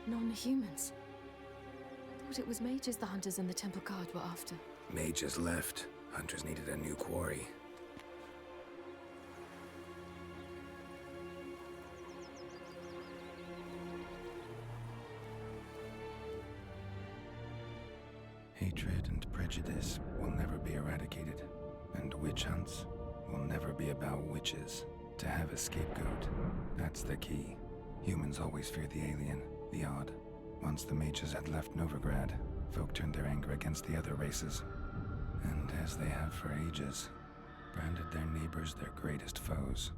Non-humans. Thought it was mages the hunters and the temple guard were after. Mages left. Hunters needed a new quarry. Hatred and prejudice will never be eradicated, and witch hunts will never be about witches. To have a scapegoat, that's the key. Humans always fear the alien, the odd. Once the mages had left Novigrad, folk turned their anger against the other races. And as they have for ages, branded their neighbors their greatest foes.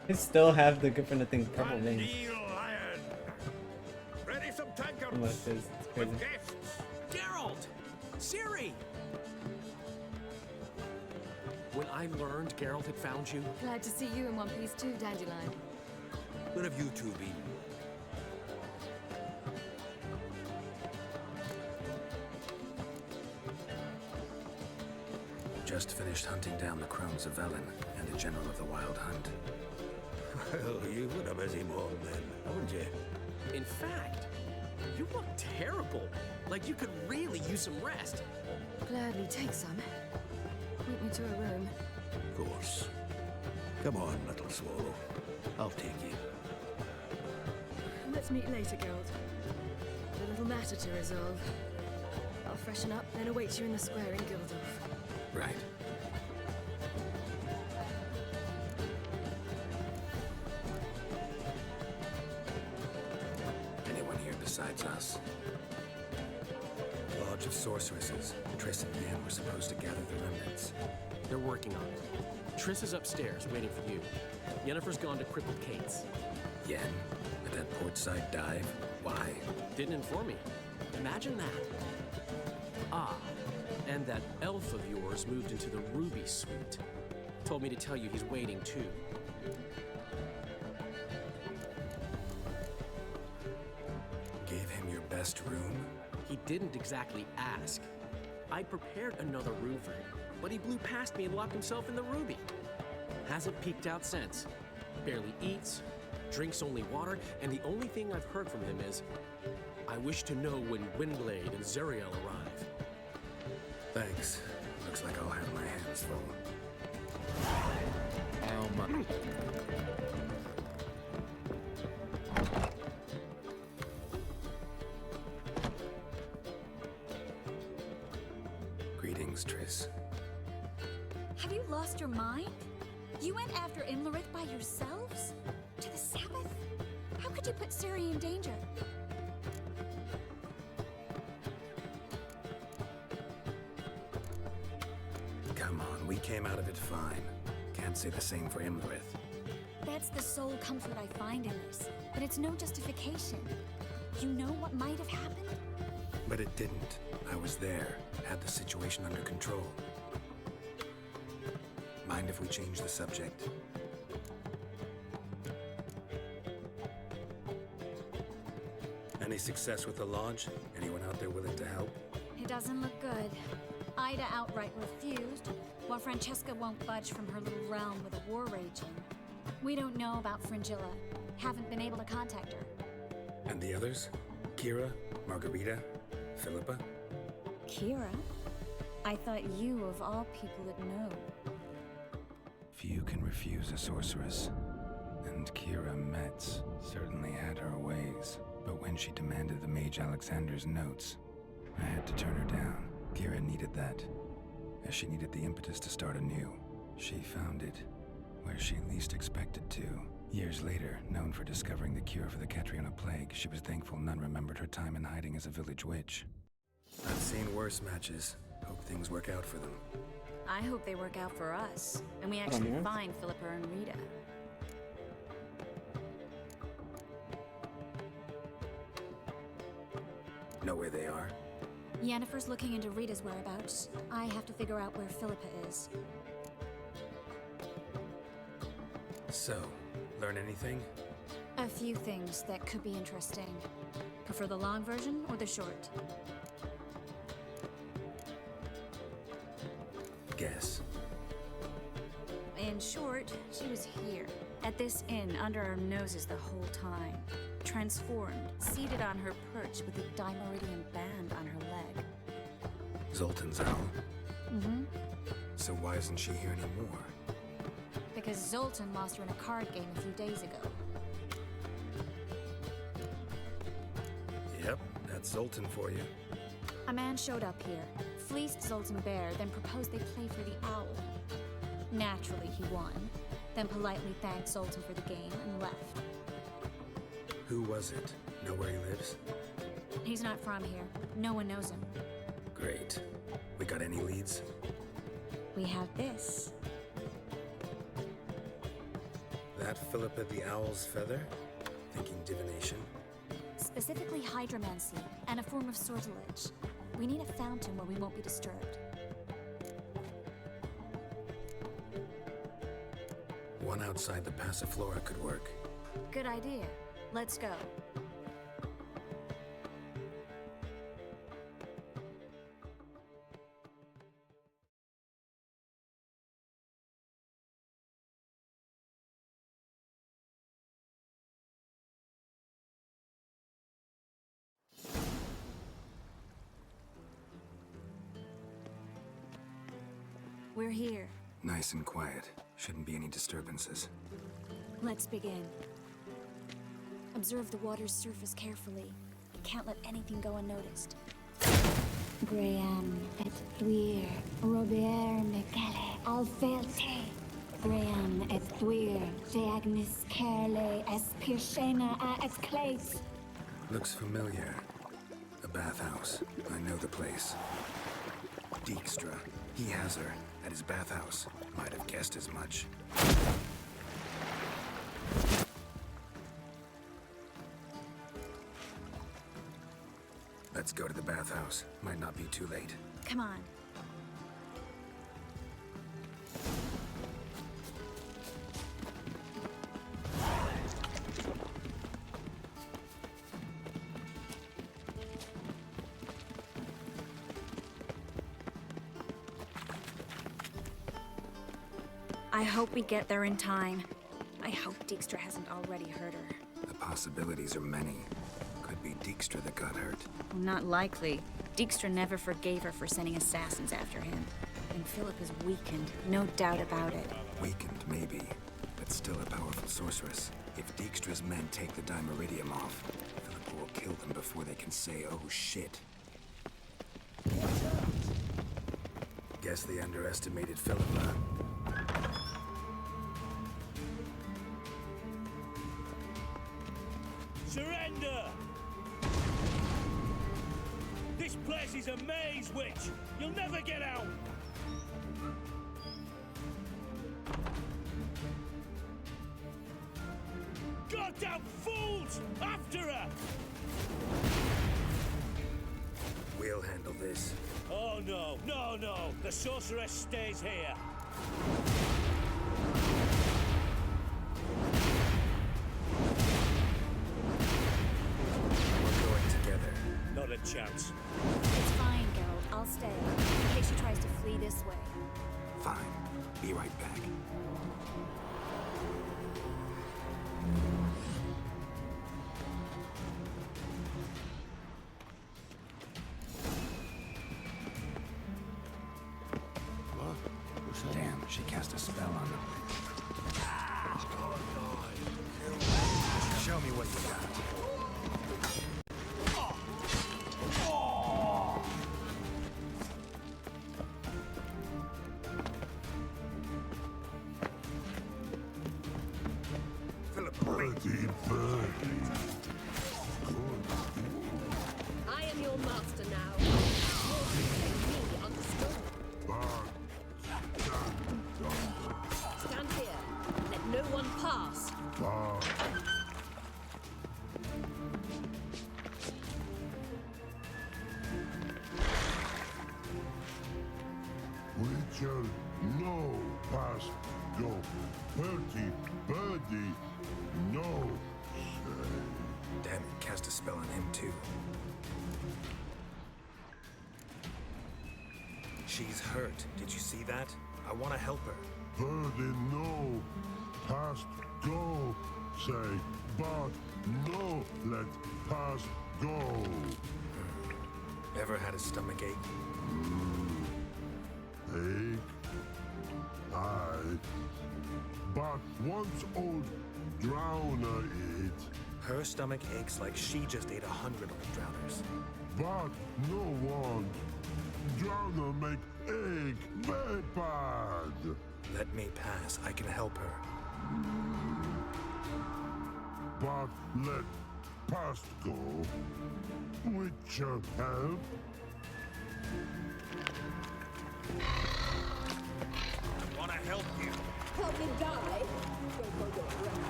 They still have the good for nothing purple wings. Ready some tankards. Unless it's crazy. With guests. Geralt! Ciri! When I learned Geralt had found you, Glad to see you in one piece too, Dandelion. Where have you two been? Just finished hunting down the crones of Velen and a general of the Wild Hunt. Well, you've been a busy morning then, haven't you? in fact, you look terrible. Like you could really use some rest. Gladly take some. Point me to a room. Of course. Come on, little swallow. I'll take you. Let's meet later, Geralt. A little matter to resolve. I'll freshen up, then await you in the square in Gildorf. Right. Anyone here besides us? Lodge of Sorceresses. Triss and Yen were supposed to gather the remnants. They're working on it. Triss is upstairs, waiting for you. Yennefer's gone to Crippled Kate's. Yen? At that portside dive? Why? Didn't inform me. Imagine that. Ah, and that elf of yours moved into the Ruby Suite. Told me to tell you he's waiting too. Gave him your best room? He didn't exactly ask. I prepared another room for him, but he blew past me and locked himself in the Ruby. Hasn't peeked out since. Barely eats, drinks only water, and the only thing I've heard from him is, I wish to know when Windblade and Zariel arrive. Thanks. Looks like I'll have my hands full. Greetings, Triss. Have you lost your mind? You went after Eilhart by yourselves? To the Sabbath? How could you put Ciri in danger? Come on, we came out of it fine. Can't say the same for Eilhart. That's the sole comfort I find in this, but it's no justification. You know what might have happened? But it didn't. I was there, had the situation under control. Mind if we change the subject? Any success with the lodge? Anyone out there willing to help? It doesn't look good. Ida outright refused, while Francesca won't budge from her little realm with a war raging. We don't know about Fringilla. Haven't been able to contact her. And the others? Kira? Margarita? Philippa? Kira? I thought you, of all people, would know. Few can refuse a sorceress. And Kira Metz certainly had her ways. But when she demanded the Mage Alexander's notes, I had to turn her down. Kira needed that, as she needed the impetus to start anew. She found it where she least expected to. Years later, known for discovering the cure for the Catriona plague, she was thankful none remembered her time in hiding as a village witch. I've seen worse matches. Hope things work out for them. I hope they work out for us, and we actually find Philippa and Rita. Know where they are? Yennefer's looking into Rita's whereabouts. I have to figure out where Philippa is. So, learn anything? A few things that could be interesting. Prefer the long version or the short? Guess. In short, she was here, at this inn, under our noses the whole time. Transformed, seated on her perch with a dimeridian band on her leg. Zoltan's owl? Mm-hmm. So why isn't she here anymore? Because Zoltan lost her in a card game a few days ago. Yep, that's Zoltan for you. A man showed up here, fleeced Zoltan bare, then proposed they play for the owl. Naturally, he won, then politely thanked Zoltan for the game and left. Who was it? Know where he lives? He's not from here. No one knows him. Great. We got any leads? We have this. That Philippa the Owl's feather? Thinking divination? Specifically hydromancy, and a form of sortilege. We need a fountain where we won't be disturbed. One outside the Passiflora could work. Good idea. Let's go. We're here. Nice and quiet. Shouldn't be any disturbances. Let's begin. Observe the water's surface carefully. Can't let anything go unnoticed. Graham et thuir, Robert Mecale, Alfelte. Graham et thuir, Deagnis Kerle, Espirshena a Esclate. Looks familiar. A bathhouse. I know the place. Dijkstra. He has her. At his bathhouse. Might have guessed as much. Let's go to the bathhouse. Might not be too late. Come on. I hope we get there in time. I hope Dijkstra hasn't already hurt her. The possibilities are many. Could be Dijkstra that got hurt. Not likely. Dijkstra never forgave her for sending assassins after him. And Philip is weakened, no doubt about it. Weakened, maybe. But still a powerful sorceress. If Dijkstra's men take the Dimeridium off, Philippa will kill them before they can say, oh shit. Guess they underestimated Philippa. Surrender! This place is a maze, witch! You'll never get out! Goddamn fools! After her! We'll handle this. Oh no, no, no! The sorceress stays here! Not a chance. It's fine, Geralt. I'll stay, in case she tries to flee this way. Fine. Be right back. What? What's that? Damn, she cast a spell on them. Show me what you got. I am your master now. Your me understood. Stand here. Let no one pass. We shall no pass go. Birdie, no Damn it, cast a spell on him too. She's hurt. Did you see that? I want to help her. Heard in no. Past go. Say, but no. Let past go. Ever had a stomachache? Ache. Aye. But once old drowner eat. Her stomach aches like she just ate 100 old drowners. But no one. Drowner make ache very bad. Let me pass. I can help her. But let past go. Witcher help. I want to help you. Help me die? Don't go your breath.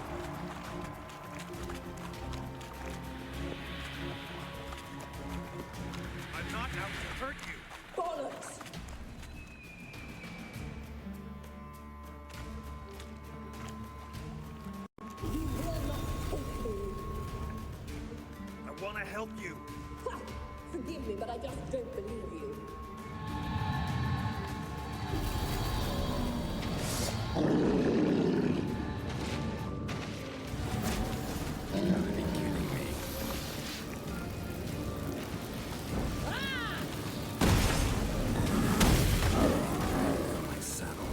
I'm not out to hurt you. Bollocks! You will not take me. I want to help you. Ha! Forgive me, but I just don't believe you. You gotta be kidding me. My saddle.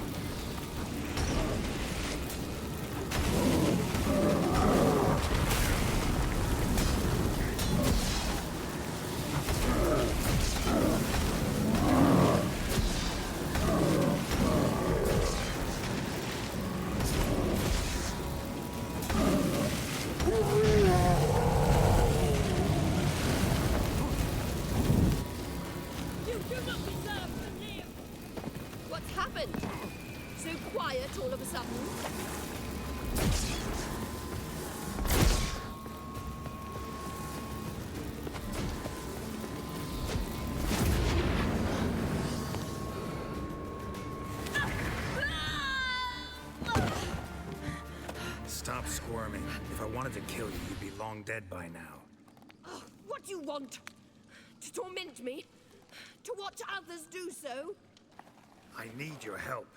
You do not deserve to live! What's happened? So quiet all of a sudden? Stop squirming. If I wanted to kill you, you'd be long dead by now. Oh, what do you want? To torment me? To watch others do so? I need your help.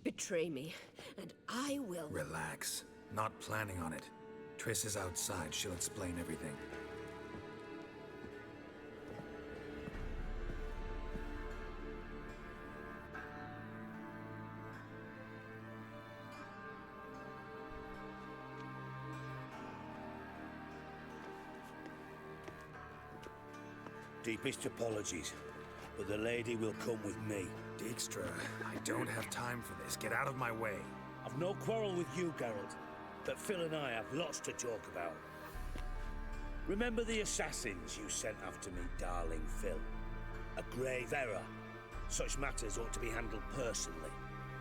Betray me, and I will. Relax. Not planning on it. Triss is outside. She'll explain everything. Deepest apologies, but the lady will come with me. Dijkstra, I don't have time for this. Get out of my way. I've no quarrel with you, Geralt, but Phil and I have lots to talk about. Remember the assassins you sent after me, darling Phil? A grave error. Such matters ought to be handled personally,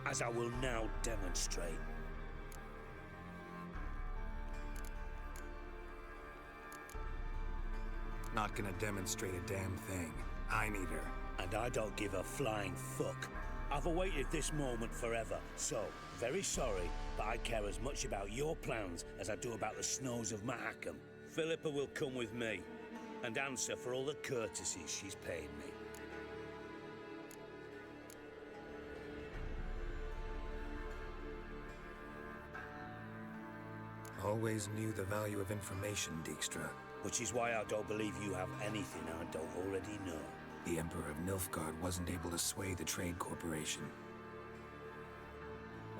as I will now demonstrate. Not gonna demonstrate a damn thing. I need her. And I don't give a flying fuck. I've awaited this moment forever, so, very sorry, but I care as much about your plans as I do about the snows of Mahakam. Philippa will come with me, and answer for all the courtesies she's paid me. Always knew the value of information, Dijkstra. Which is why I don't believe you have anything I don't already know. The Emperor of Nilfgaard wasn't able to sway the Trade Corporation.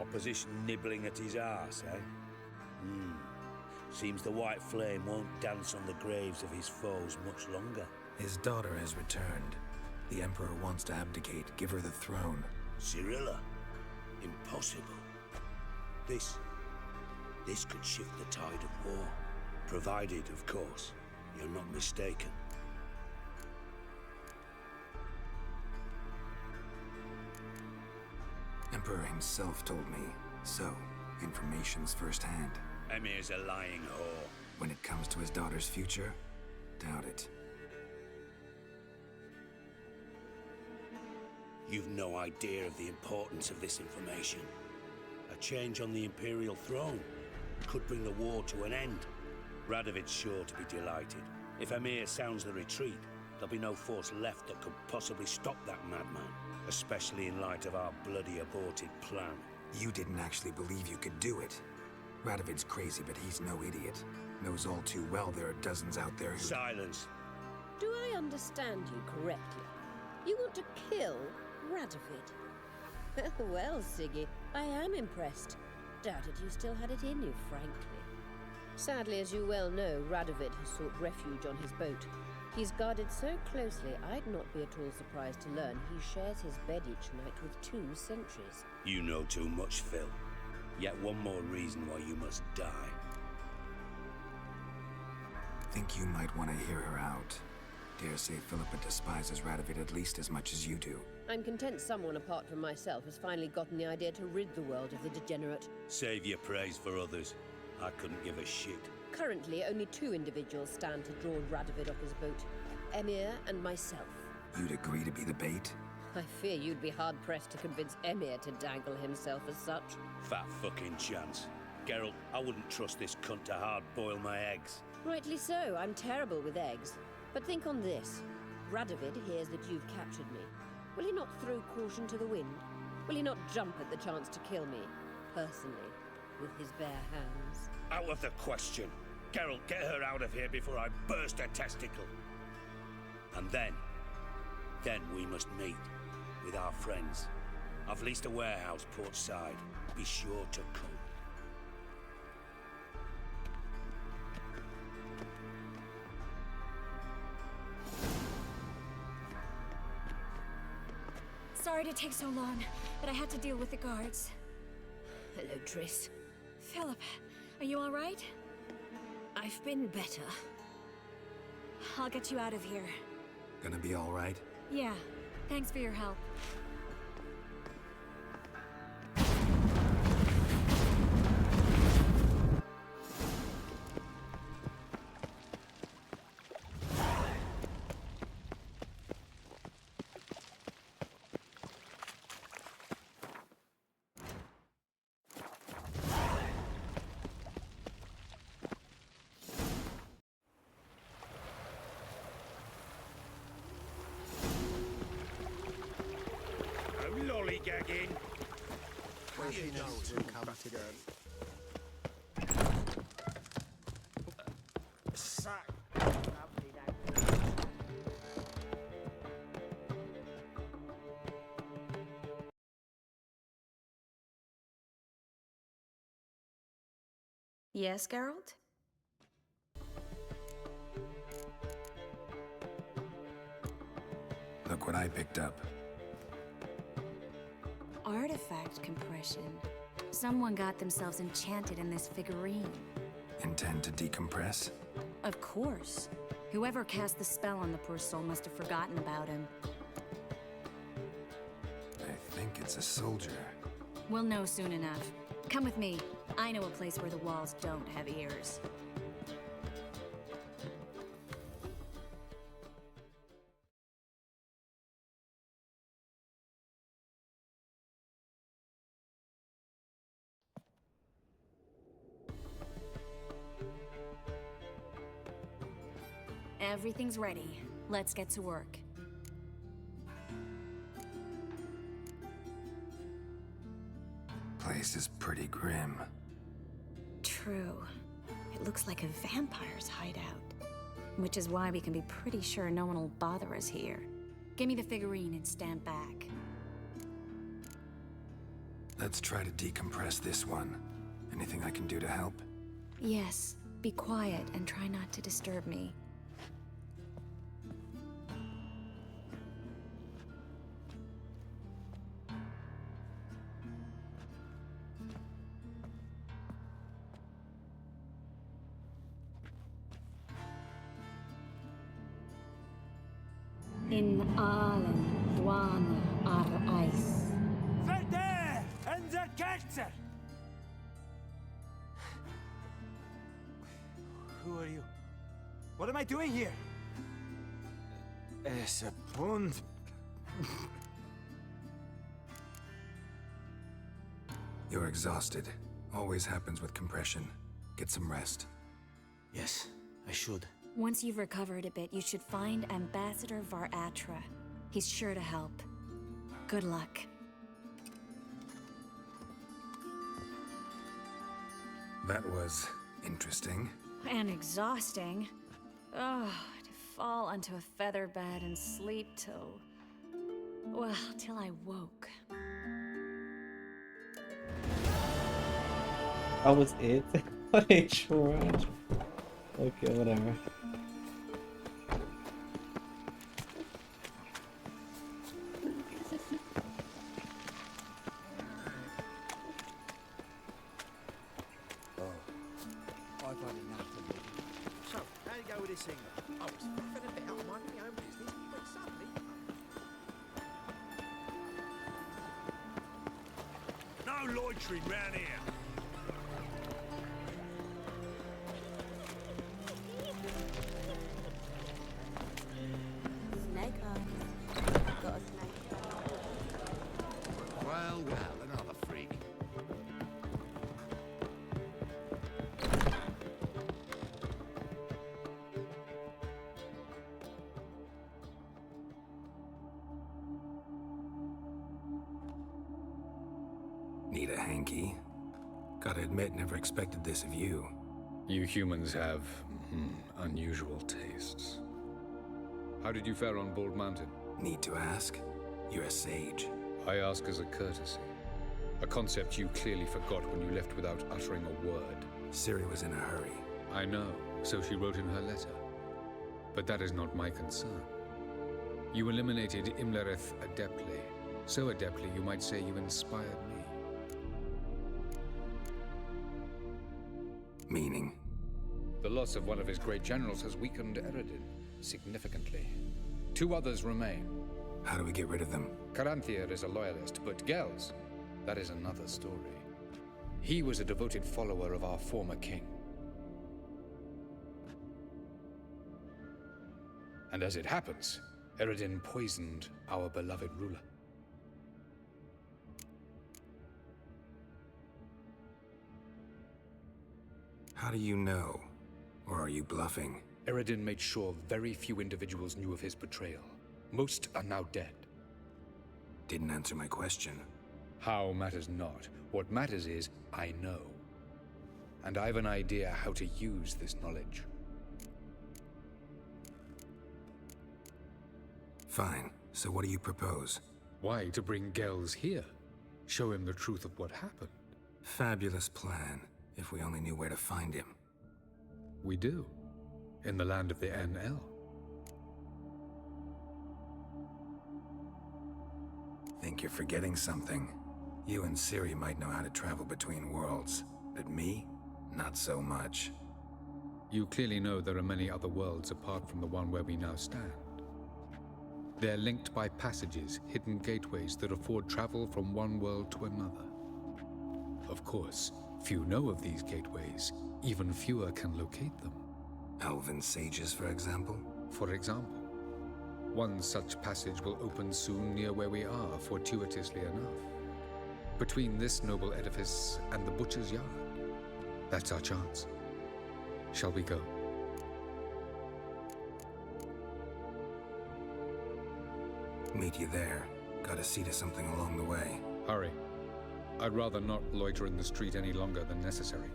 Opposition nibbling at his arse, eh? Seems the White Flame won't dance on the graves of his foes much longer. His daughter has returned. The Emperor wants to abdicate, give her the throne. Cirilla? Impossible. This could shift the tide of war. Provided, of course, you're not mistaken. Emperor himself told me. So, information's firsthand. Emir's a lying whore. When it comes to his daughter's future, doubt it. You've no idea of the importance of this information. A change on the Imperial throne could bring the war to an end. Radovid's sure to be delighted. If Emir sounds the retreat, there'll be no force left that could possibly stop that madman, especially in light of our bloody aborted plan. You didn't actually believe you could do it. Radovid's crazy, but he's no idiot. Knows all too well there are dozens out there who... Silence! Do I understand you correctly? You want to kill Radovid? Well, Siggy, I am impressed. Doubted you still had it in you, frankly. Sadly, as you well know, Radovid has sought refuge on his boat. He's guarded so closely, I'd not be at all surprised to learn he shares his bed each night with 2 sentries. You know too much, Phil. Yet one more reason why you must die. Think you might want to hear her out. Dare say Philippa despises Radovid at least as much as you do. I'm content someone apart from myself has finally gotten the idea to rid the world of the degenerate. Save your praise for others. I couldn't give a shit. Currently, only 2 individuals stand to draw Radovid off his boat. Emir and myself. You'd agree to be the bait? I fear you'd be hard-pressed to convince Emir to dangle himself as such. Fat fucking chance. Geralt, I wouldn't trust this cunt to hard-boil my eggs. Rightly so, I'm terrible with eggs. But think on this. Radovid hears that you've captured me. Will he not throw caution to the wind? Will he not jump at the chance to kill me, personally, with his bare hands? Out of the question. Geralt, get her out of here before I burst a testicle. And then we must meet with our friends. I've leased a warehouse port side. Be sure to come. Sorry to take so long, but I had to deal with the guards. Hello, Triss. Philippa, are you all right? I've been better. I'll get you out of here. Gonna be all right? Yeah, thanks for your help. Lollygagging. She knows who comes together. Yes, Geralt? Look what I picked up. Artifact compression. Someone got themselves enchanted in this figurine. Intend to decompress? Of course. Whoever cast the spell on the poor soul must have forgotten about him. I think it's a soldier. We'll know soon enough. Come with me. I know a place where the walls don't have ears. Everything's ready. Let's get to work. Place is pretty grim. True. It looks like a vampire's hideout. Which is why we can be pretty sure no one will bother us here. Give me the figurine and stand back. Let's try to decompress this one. Anything I can do to help? Yes, be quiet and try not to disturb me. In allen dwana ar eis. Verde and the Kelter! Who are you? What am I doing here? Es a pond. You're exhausted. Always happens with compression. Get some rest. Yes, I should. Once you've recovered a bit, you should find Ambassador Varatra. He's sure to help. Good luck. That was interesting. And exhausting. Oh, to fall onto a feather bed and sleep till... well, till I woke. That was it? What a trash. Okay, whatever. I've had enough of it. So, how you go with this thing? I was faffing about, minding my own business, but suddenly... No loitering round here. Snake eyes. Got a snake. Well, another freak. Need a hanky? Gotta admit, never expected this of you. You humans have unusual tastes. How did you fare on Bald Mountain? Need to ask? You're a sage. I ask as a courtesy. A concept you clearly forgot when you left without uttering a word. Ciri was in a hurry. I know, so she wrote in her letter. But that is not my concern. You eliminated Imlerith adeptly. So adeptly, you might say you inspired me. Meaning? The loss of one of his great generals has weakened Eredin significantly. 2 others remain. How do we get rid of them? Caranthir is a loyalist, but Gels, that is another story. He was a devoted follower of our former king. And as it happens, Eredin poisoned our beloved ruler. How do you know? Or are you bluffing? Eredin made sure very few individuals knew of his betrayal. Most are now dead. Didn't answer my question. How matters not. What matters is, I know. And I've an idea how to use this knowledge. Fine. So what do you propose? Why, to bring Gels here. Show him the truth of what happened. Fabulous plan, if we only knew where to find him. We do. In the land of the NL. Think you're forgetting something. You and Ciri might know how to travel between worlds, but me? Not so much. You clearly know there are many other worlds apart from the one where we now stand. They're linked by passages, hidden gateways that afford travel from one world to another. Of course, few know of these gateways. Even fewer can locate them. Elven sages, for example? For example. One such passage will open soon near where we are, fortuitously enough. Between this noble edifice and the butcher's yard. That's our chance. Shall we go? Meet you there. Gotta see to something along the way. Hurry. I'd rather not loiter in the street any longer than necessary.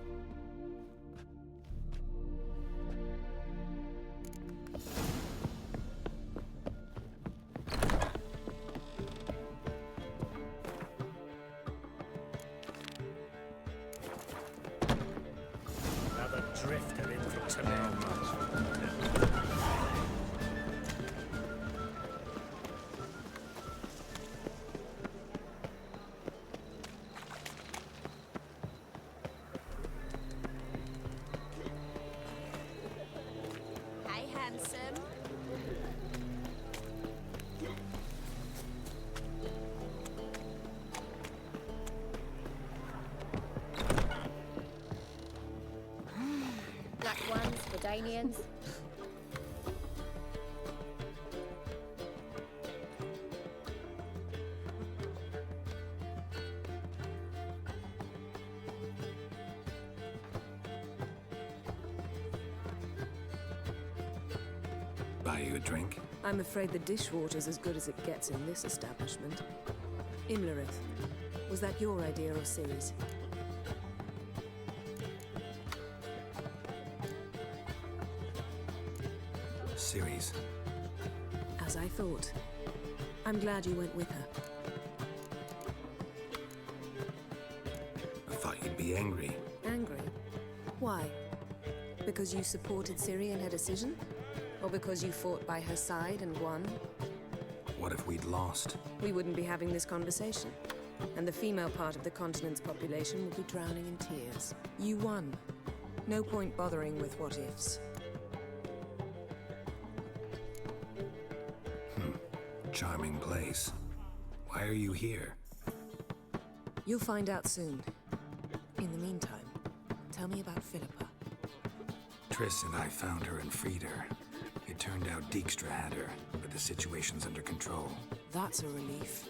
Another drifter in from Toledo. Hey, handsome. Black ones for Danians. Buy you a drink? I'm afraid the dishwater's as good as it gets in this establishment. Imlerith, was that your idea or Ciri's? Ciri's. As I thought. I'm glad you went with her. I thought you'd be angry. Angry? Why? Because you supported Ciri in her decision? Or because you fought by her side and won? What if we'd lost? We wouldn't be having this conversation. And the female part of the continent's population would be drowning in tears. You won. No point bothering with what-ifs. Charming place. Why are you here? You'll find out soon. In the meantime, tell me about Philippa. Triss and I found her and freed her. It turned out Dijkstra had her, but the situation's under control. That's a relief.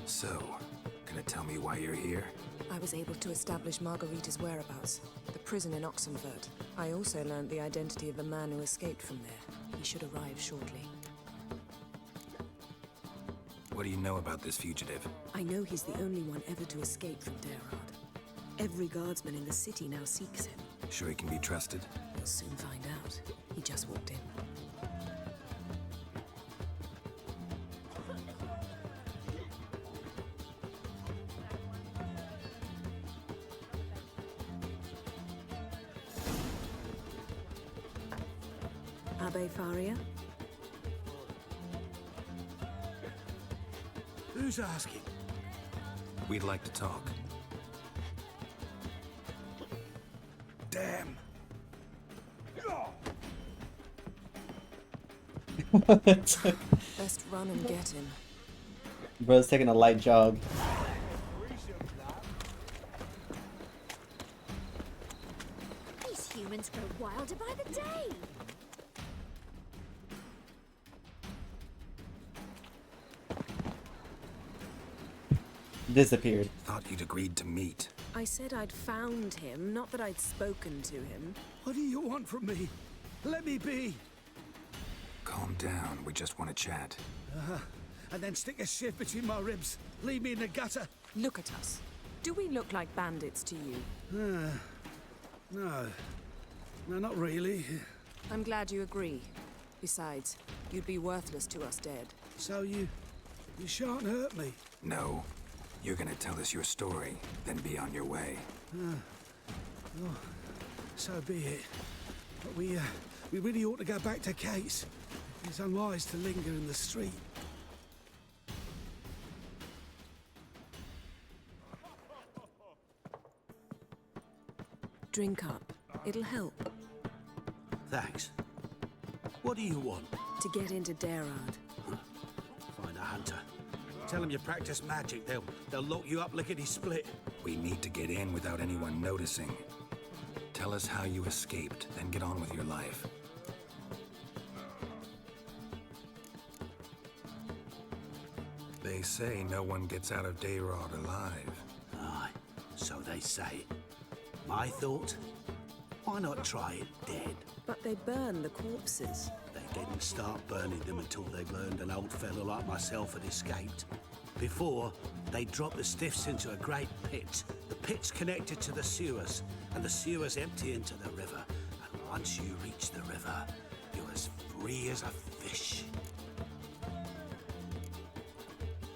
So, gonna tell me why you're here? I was able to establish Margarita's whereabouts, the prison in Oxenfurt. I also learned the identity of the man who escaped from there. He should arrive shortly. What do you know about this fugitive? I know he's the only one ever to escape from Eilhart. Every guardsman in the city now seeks him. Sure he can be trusted? We'll soon find out. He just walked in. Abbe Faria? Who's asking? We'd like to talk. Damn. Best run and get him. Bro's taking a light jog. These humans grow wilder by the day. Disappeared. Thought you'd agreed to meet. I said I'd found him, not that I'd spoken to him. What do you want from me? Let me be. Calm down, we just want to chat. And then stick a shiv between my ribs. Leave me in the gutter. Look at us. Do we look like bandits to you? No. No, not really. I'm glad you agree. Besides, you'd be worthless to us dead. So you shan't hurt me? No. You're gonna tell us your story, then be on your way. Oh, so be it. But we really ought to go back to Kate's. It's unwise to linger in the street. Drink up. It'll help. Thanks. What do you want? To get into Eilhart. Find a hunter. Tell them you practice magic. They'll lock you up lickety-split. We need to get in without anyone noticing. Tell us how you escaped, then get on with your life. They say no one gets out of Eilhart alive. Aye, so they say. My thought? Why not try it dead? But they burn the corpses. They didn't start burning them until they'd learned an old fellow like myself had escaped. Before, they dropped the stiffs into a great pit. The pit's connected to the sewers, and the sewers empty into the river. And once you reach the river, you're as free as a fish.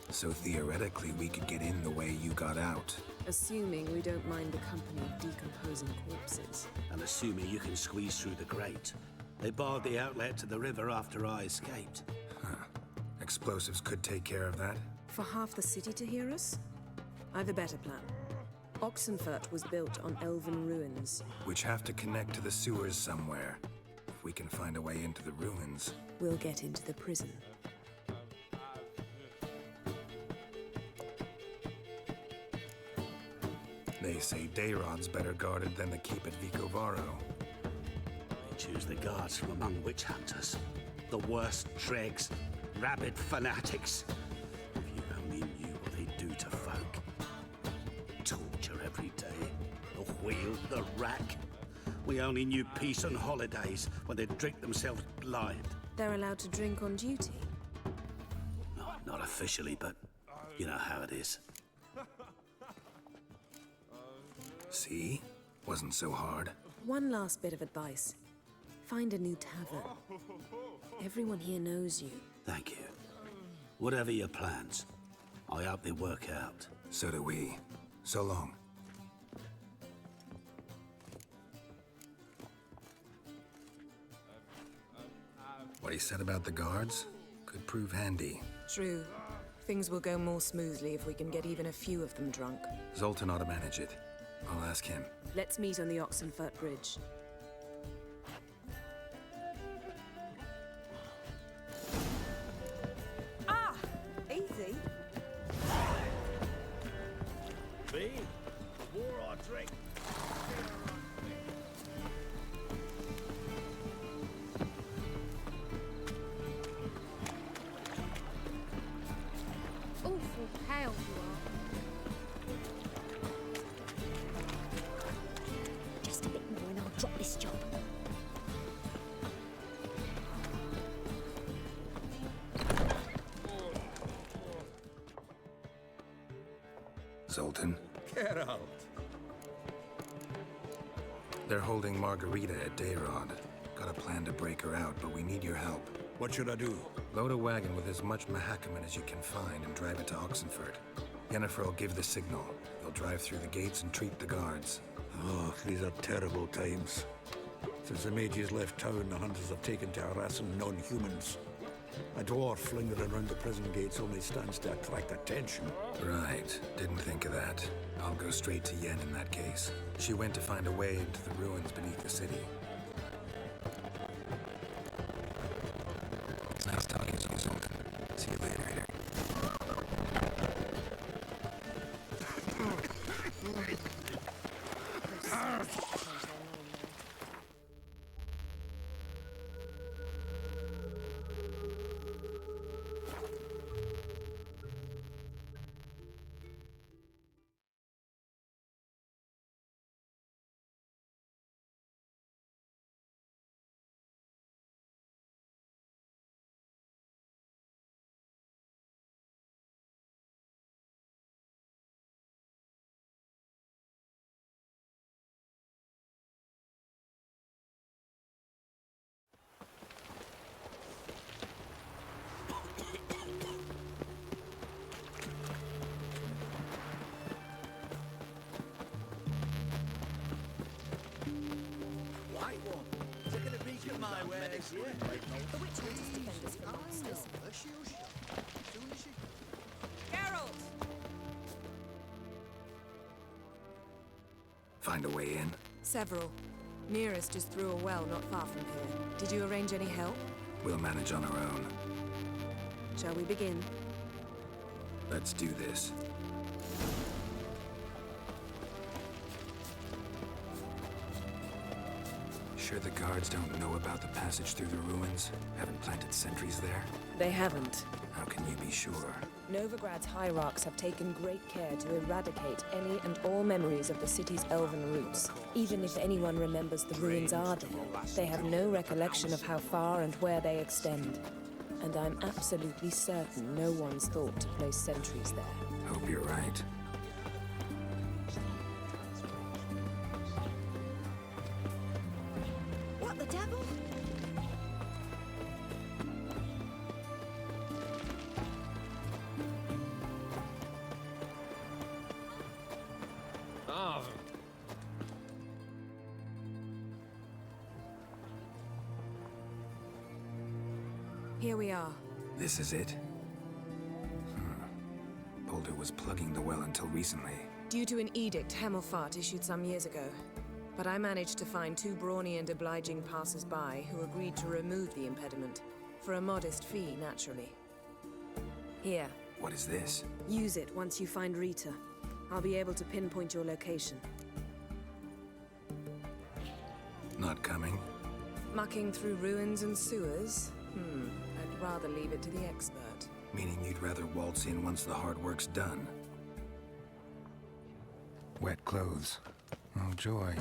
So theoretically, we could get in the way you got out. Assuming we don't mind the company of decomposing corpses. And assuming you can squeeze through the grate. They barred the outlet to the river after I escaped. Huh. Explosives could take care of that? For half the city to hear us? I've a better plan. Oxenfurt was built on elven ruins. Which have to connect to the sewers somewhere. If we can find a way into the ruins. We'll get into the prison. They say Eilhart's better guarded than the keep at Vicovaro. They choose the guards from among witch hunters. The worst dregs, rabid fanatics. If you only knew what they do to folk. Torture every day. The wheel, the rack. We only knew peace and holidays when they drink themselves blind. They're allowed to drink on duty? No, not officially, but you know how it is. See? Wasn't so hard. One last bit of advice. Find a new tavern. Everyone here knows you. Thank you. Whatever your plans, I hope they work out. So do we. So long. What he said about the guards could prove handy. True. Things will go more smoothly if we can get even a few of them drunk. Zoltan ought to manage it. I'll ask him. Let's meet on the Oxenfurt Bridge. Ah! Easy. Me? War or drink? Awful pale you are. Just a bit more and I'll drop this job. Zoltan? Geralt! They're holding Margarita at Dayrod. Got a plan to break her out, but we need your help. What should I do? Load a wagon with as much Mahakaman as you can find and drive it to Oxenfurt. Yennefer will give the signal. You'll drive through the gates and treat the guards. Oh, these are terrible times. Since the mages left town, the hunters have taken to harassing non-humans. A dwarf lingering around the prison gates only stands to attract attention. Right. Didn't think of that. I'll go straight to Yen in that case. She went to find a way into the ruins beneath the city. It's nice talking to you, Zoltan. See you later, Rita. The witch hunters defend us from monsters. Geralt! Find a way in? Several. Nearest just through a well not far from here. Did you arrange any help? We'll manage on our own. Shall we begin? Let's do this. Sure the guards don't know about the passage through the ruins? Haven't planted sentries there? They haven't. How can you be sure? Novigrad's hierarchs have taken great care to eradicate any and all memories of the city's elven roots. Even if anyone remembers the ruins are there, they have no recollection of how far and where they extend. And I'm absolutely certain no one's thought to place sentries there. Hope you're right. What the devil? Oh. Here we are. This is it? Boulder was plugging the well until recently. Due to an edict Hemmelfart issued some years ago. But I managed to find two brawny and obliging passers-by who agreed to remove the impediment. For a modest fee, naturally. Here. What is this? Use it once you find Rita. I'll be able to pinpoint your location. Not coming? Mucking through ruins and sewers? I'd rather leave it to the expert. Meaning you'd rather waltz in once the hard work's done. Wet clothes. Oh, joy.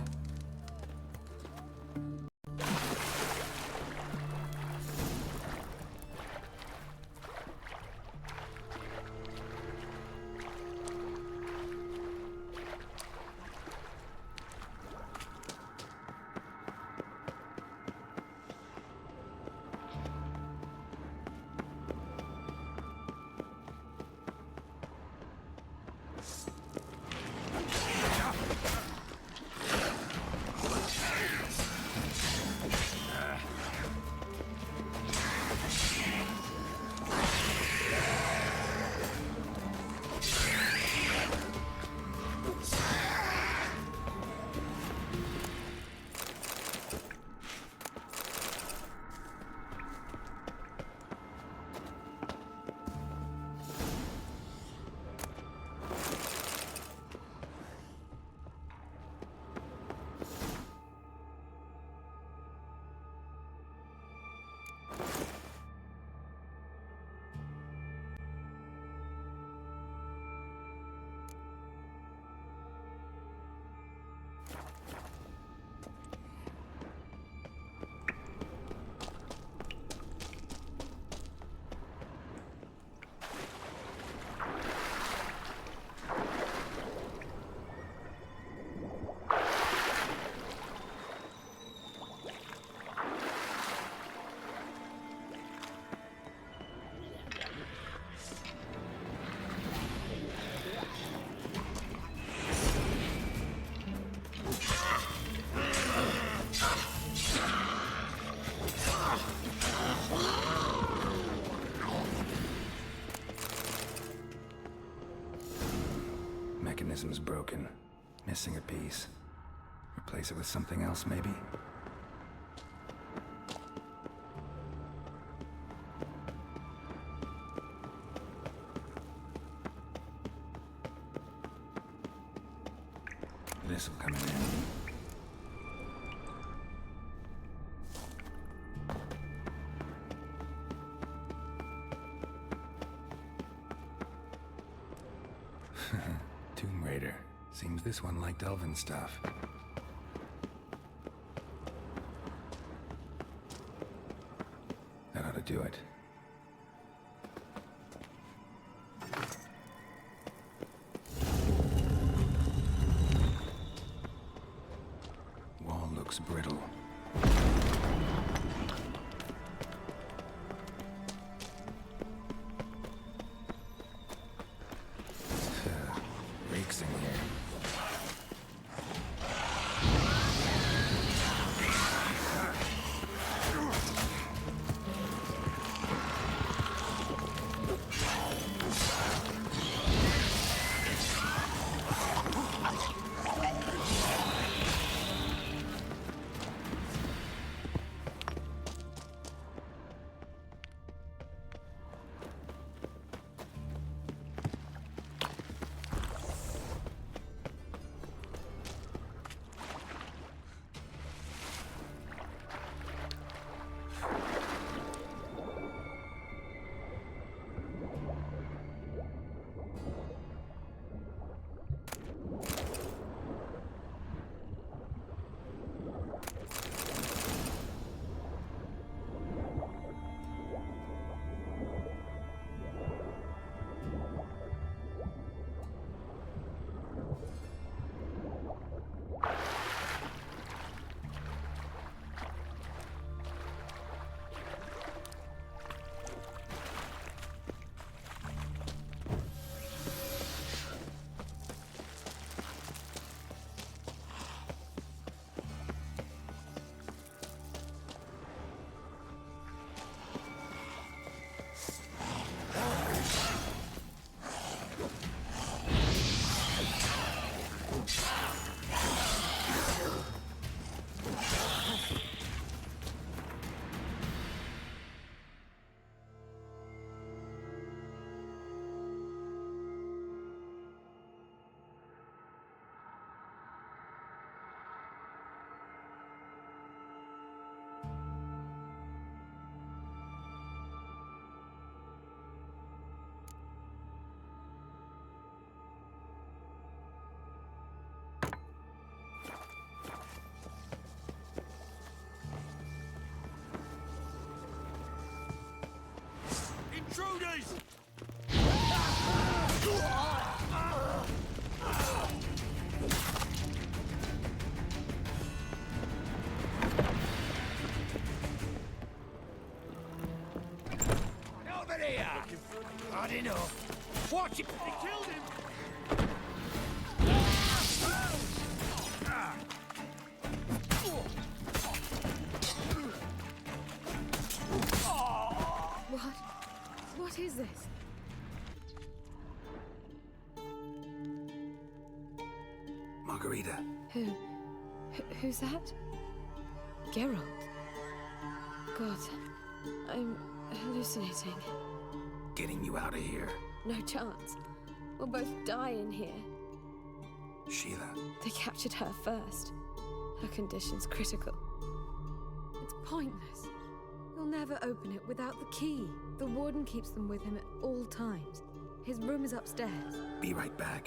mechanism's broken. Missing a piece. Replace it with something else, maybe? This'll come in handy. Tomb Raider. Seems this one liked elven stuff. That ought to do it. Wall looks brittle. Rakes in here. Intruders! Over here! Hard enough. Watch it! He killed him! What is this? Margarita. Who's that? Geralt. God, I'm hallucinating. Getting you out of here. No chance. We'll both die in here. Sheila. They captured her first. Her condition's critical. It's pointless. He'll never open it without the key. The warden keeps them with him at all times. His room is upstairs. Be right back.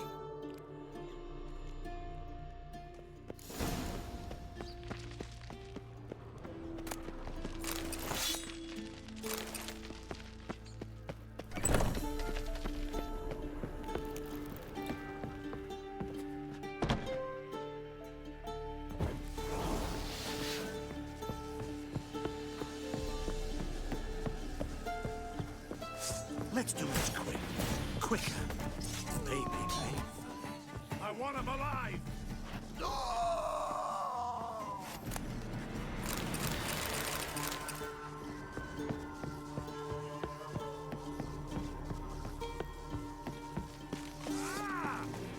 Let's do this quick. Quicker. Maybe. I want him alive!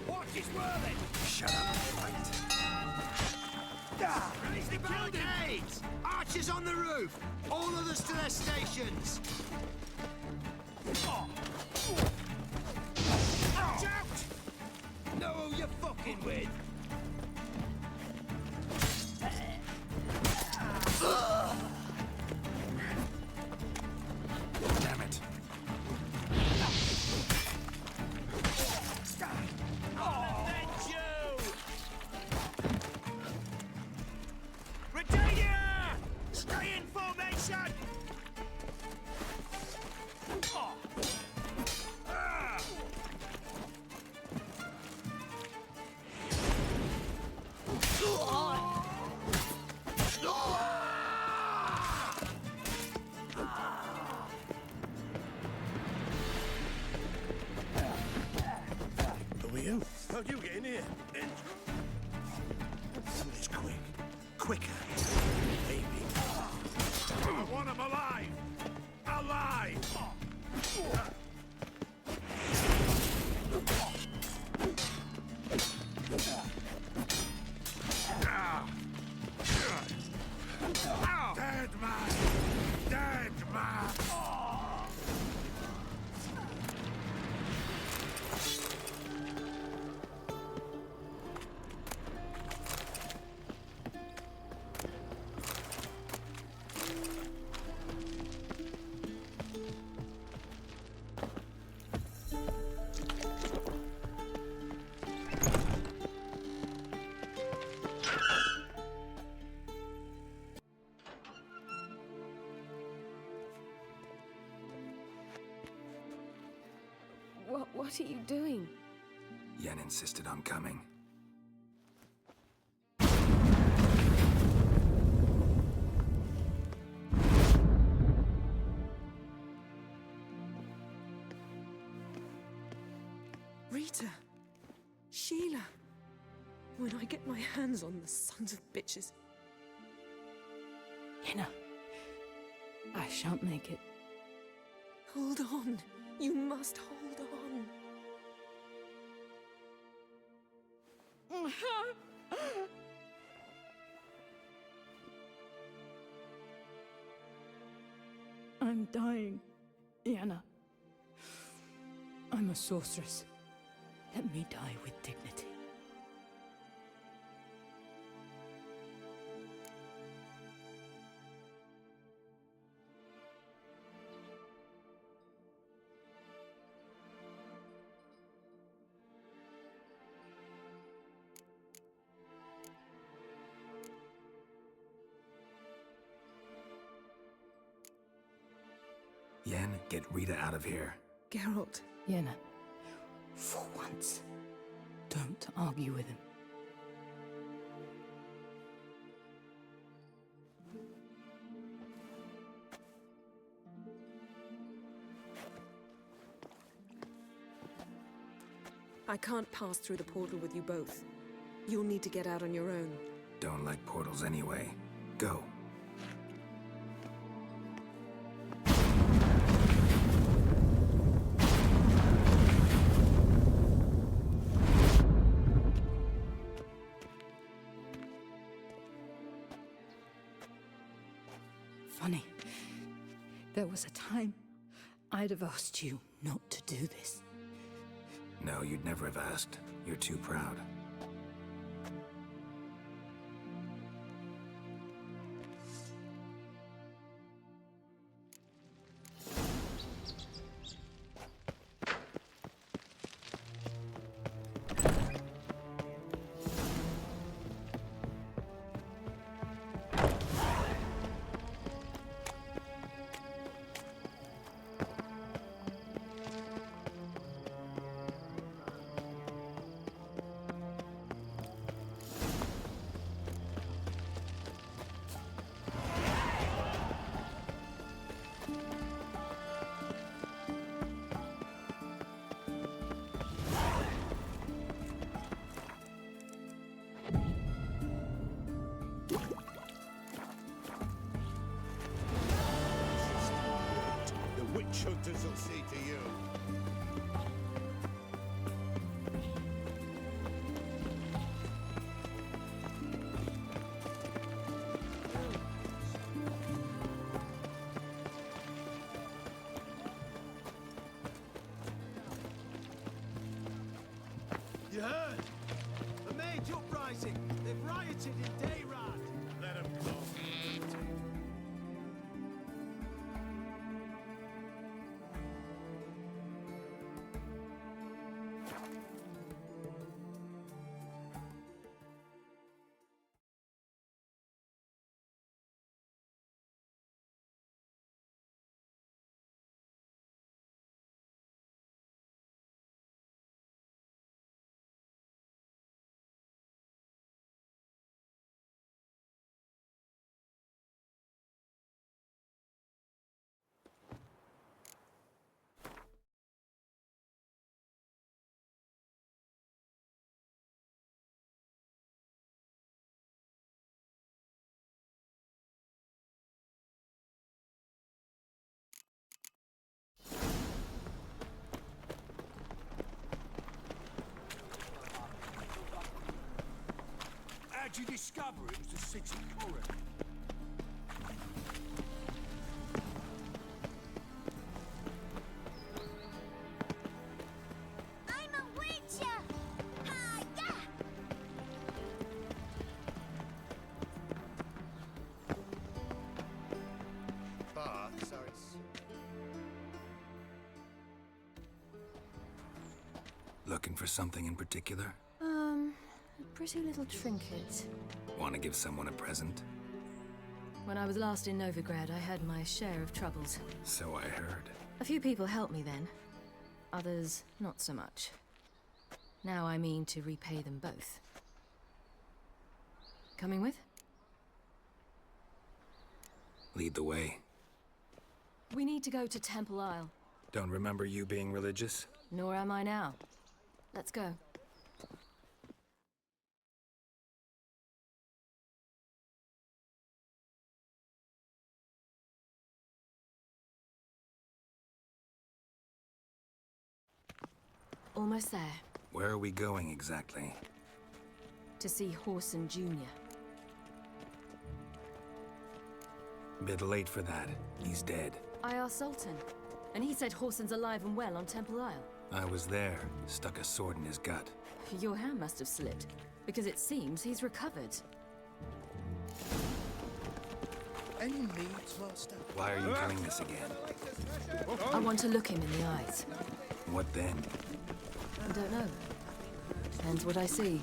Watch it! He's whirling! Shut up, right? Raise the barricades! Archers on the roof! All others to their stations! Watch out! Know who you're fucking with? Damn it. I'll avenge you! Britannia! Stay in formation! Who are you? How'd you get in here? It's quick. Quicker. Maybe. I want him alive! Alive! Dead man! Dead man! What are you doing? Yen insisted on coming. Rita! Sheila! When I get my hands on the sons of bitches. Yenna, I shan't make it. Hold on. You must hold on. I'm dying, Yenna. I'm a sorceress. Let me die with dignity. Yen, get Rita out of here. Geralt. Yenna, for once, don't argue with him. I can't pass through the portal with you both. You'll need to get out on your own. Don't like portals anyway. Go. Funny. There was a time I'd have asked you not to do this. No, you'd never have asked. You're too proud. You heard? A mage uprising. They've rioted in Eilhart. Let them go. How'd you discover it was the city coroner? I'm a witcher! Hi-ya! Bath, so it's... Looking for something in particular? A pretty little trinket. Want to give someone a present? When I was last in Novigrad, I had my share of troubles. So I heard. A few people helped me then. Others, not so much. Now I mean to repay them both. Coming with? Lead the way. We need to go to Temple Isle. Don't remember you being religious? Nor am I now. Let's go. Almost there. Where are we going exactly? To see Horson Jr. Bit late for that. He's dead. I asked Sultan, and he said Horson's alive and well on Temple Isle. I was there. Stuck a sword in his gut. Your hand must have slipped, because it seems he's recovered. Any needs, Master? Why are you doing this again? I want to look him in the eyes. What then? I don't know. Depends what I see.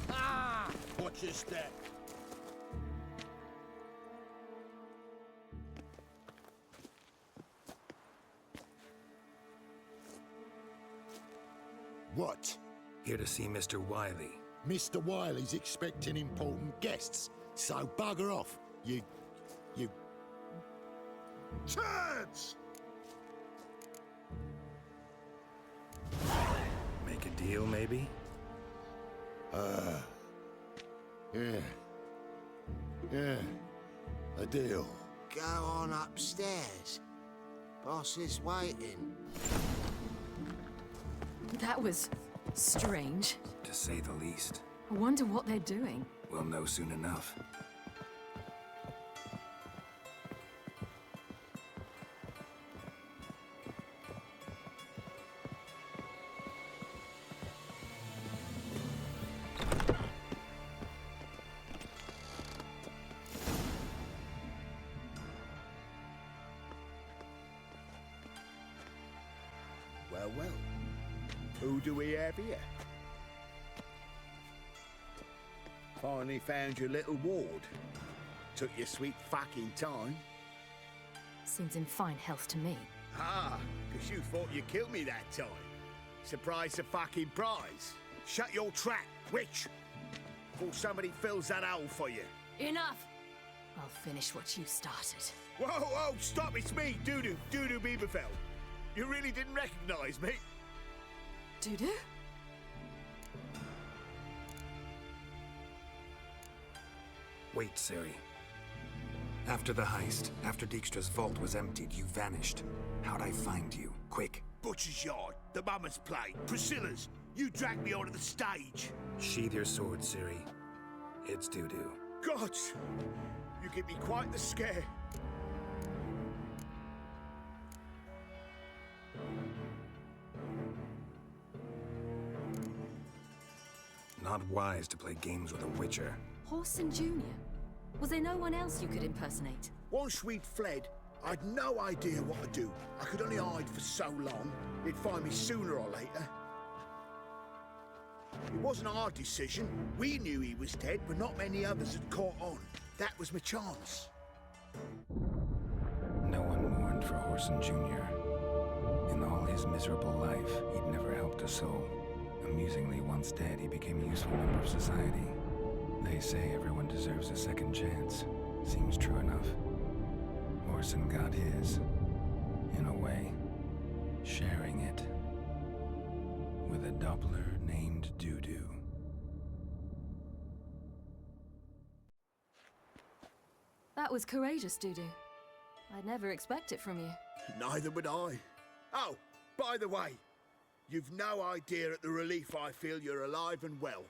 Ah! Watch your step. What? Here to see Mr. Wiley. Mr. Wiley's expecting important guests, so bugger off, you... turds! Make a deal, maybe? Yeah, a deal. Go on upstairs. Boss is waiting. That was strange. To say the least. I wonder what they're doing. We'll know soon enough. Well. Who do we have here? Finally found your little ward. Took your sweet fucking time. Seems in fine health to me. Ah, because you thought you killed me that time. Surprise the fucking prize. Shut your trap, witch! Before somebody fills that hole for you. Enough! I'll finish what you started. Whoa, stop, it's me, Dudu Bieberfeld. You really didn't recognize me? Dudu? Wait, Ciri. After the heist, after Dijkstra's vault was emptied, you vanished. How'd I find you? Quick. Butcher's Yard, the Mama's Plate, Priscilla's. You dragged me onto the stage. Sheathe your sword, Ciri. It's Dudu. Gods! You give me quite the scare. not wise to play games with a witcher. Horson Jr.? Was there no one else you could impersonate? Once we'd fled, I'd no idea what to do. I could only hide for so long. He'd find me sooner or later. It wasn't our decision. We knew he was dead, but not many others had caught on. That was my chance. No one mourned for Horson Jr. In all his miserable life, he'd never helped a soul. Amusingly, once dead, he became a useful member of society. They say everyone deserves a second chance. Seems true enough. Horson got his, in a way, sharing it with a Doppler named Dudu. That was courageous, Dudu. I'd never expect it from you. Neither would I. Oh, by the way, you've no idea at the relief I feel you're alive and well.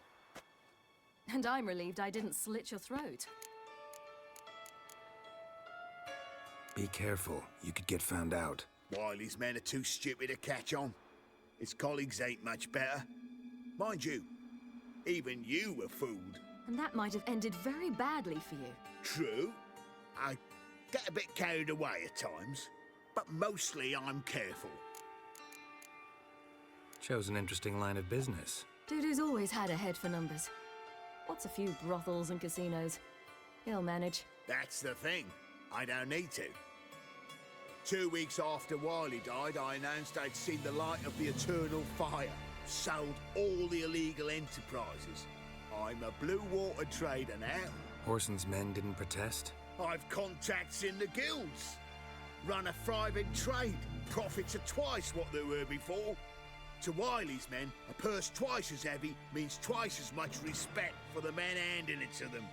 And I'm relieved I didn't slit your throat. Be careful, you could get found out. Wiley's men are too stupid to catch on. His colleagues ain't much better. Mind you, even you were fooled. And that might have ended very badly for you. True. I get a bit carried away at times, but mostly I'm careful. Chose an interesting line of business. Dudu's always had a head for numbers. What's a few brothels and casinos? He'll manage. That's the thing. I don't need to. 2 weeks after Wiley died, I announced I'd seen the light of the eternal fire. Sold all the illegal enterprises. I'm a blue water trader now. Horson's men didn't protest? I've contacts in the guilds. Run a thriving trade. Profits are twice what they were before. To Wiley's men, a purse twice as heavy means twice as much respect for the men handing it to them.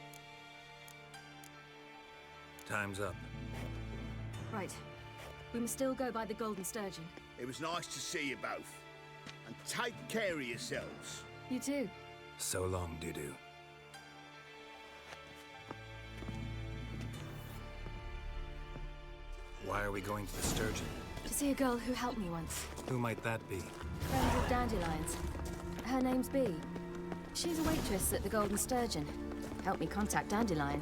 Time's up. Right. We must still go by the Golden Sturgeon. It was nice to see you both. And take care of yourselves. You too. So long, Dudu. Why are we going to the Sturgeon? To see a girl who helped me once. Who might that be? Friend of Dandelion's. Her name's Bee. She's a waitress at the Golden Sturgeon. Helped me contact Dandelion.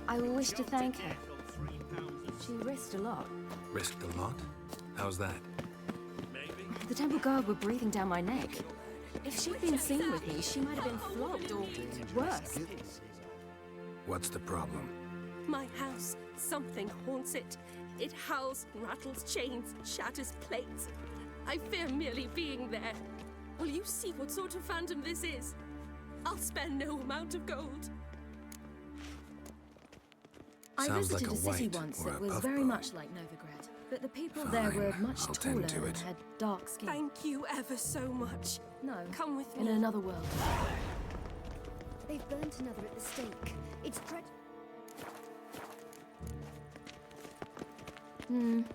I wish to thank her. She risked a lot. Risked a lot? How's that? The temple guard were breathing down my neck. If she'd been seen with me, she might have been flogged or worse. What's the problem? My house, something haunts it. It howls, rattles chains, shatters plates. I fear merely being there. Will you see what sort of phantom this is? I'll spare no amount of gold. I Sounds visited like a city white once or that a was puff very bow. much like Novigrad, but the people there were much I'll taller tend to and it. had dark skin. Thank you ever so much. No, come with in me. another world. They've burnt another at the stake. It's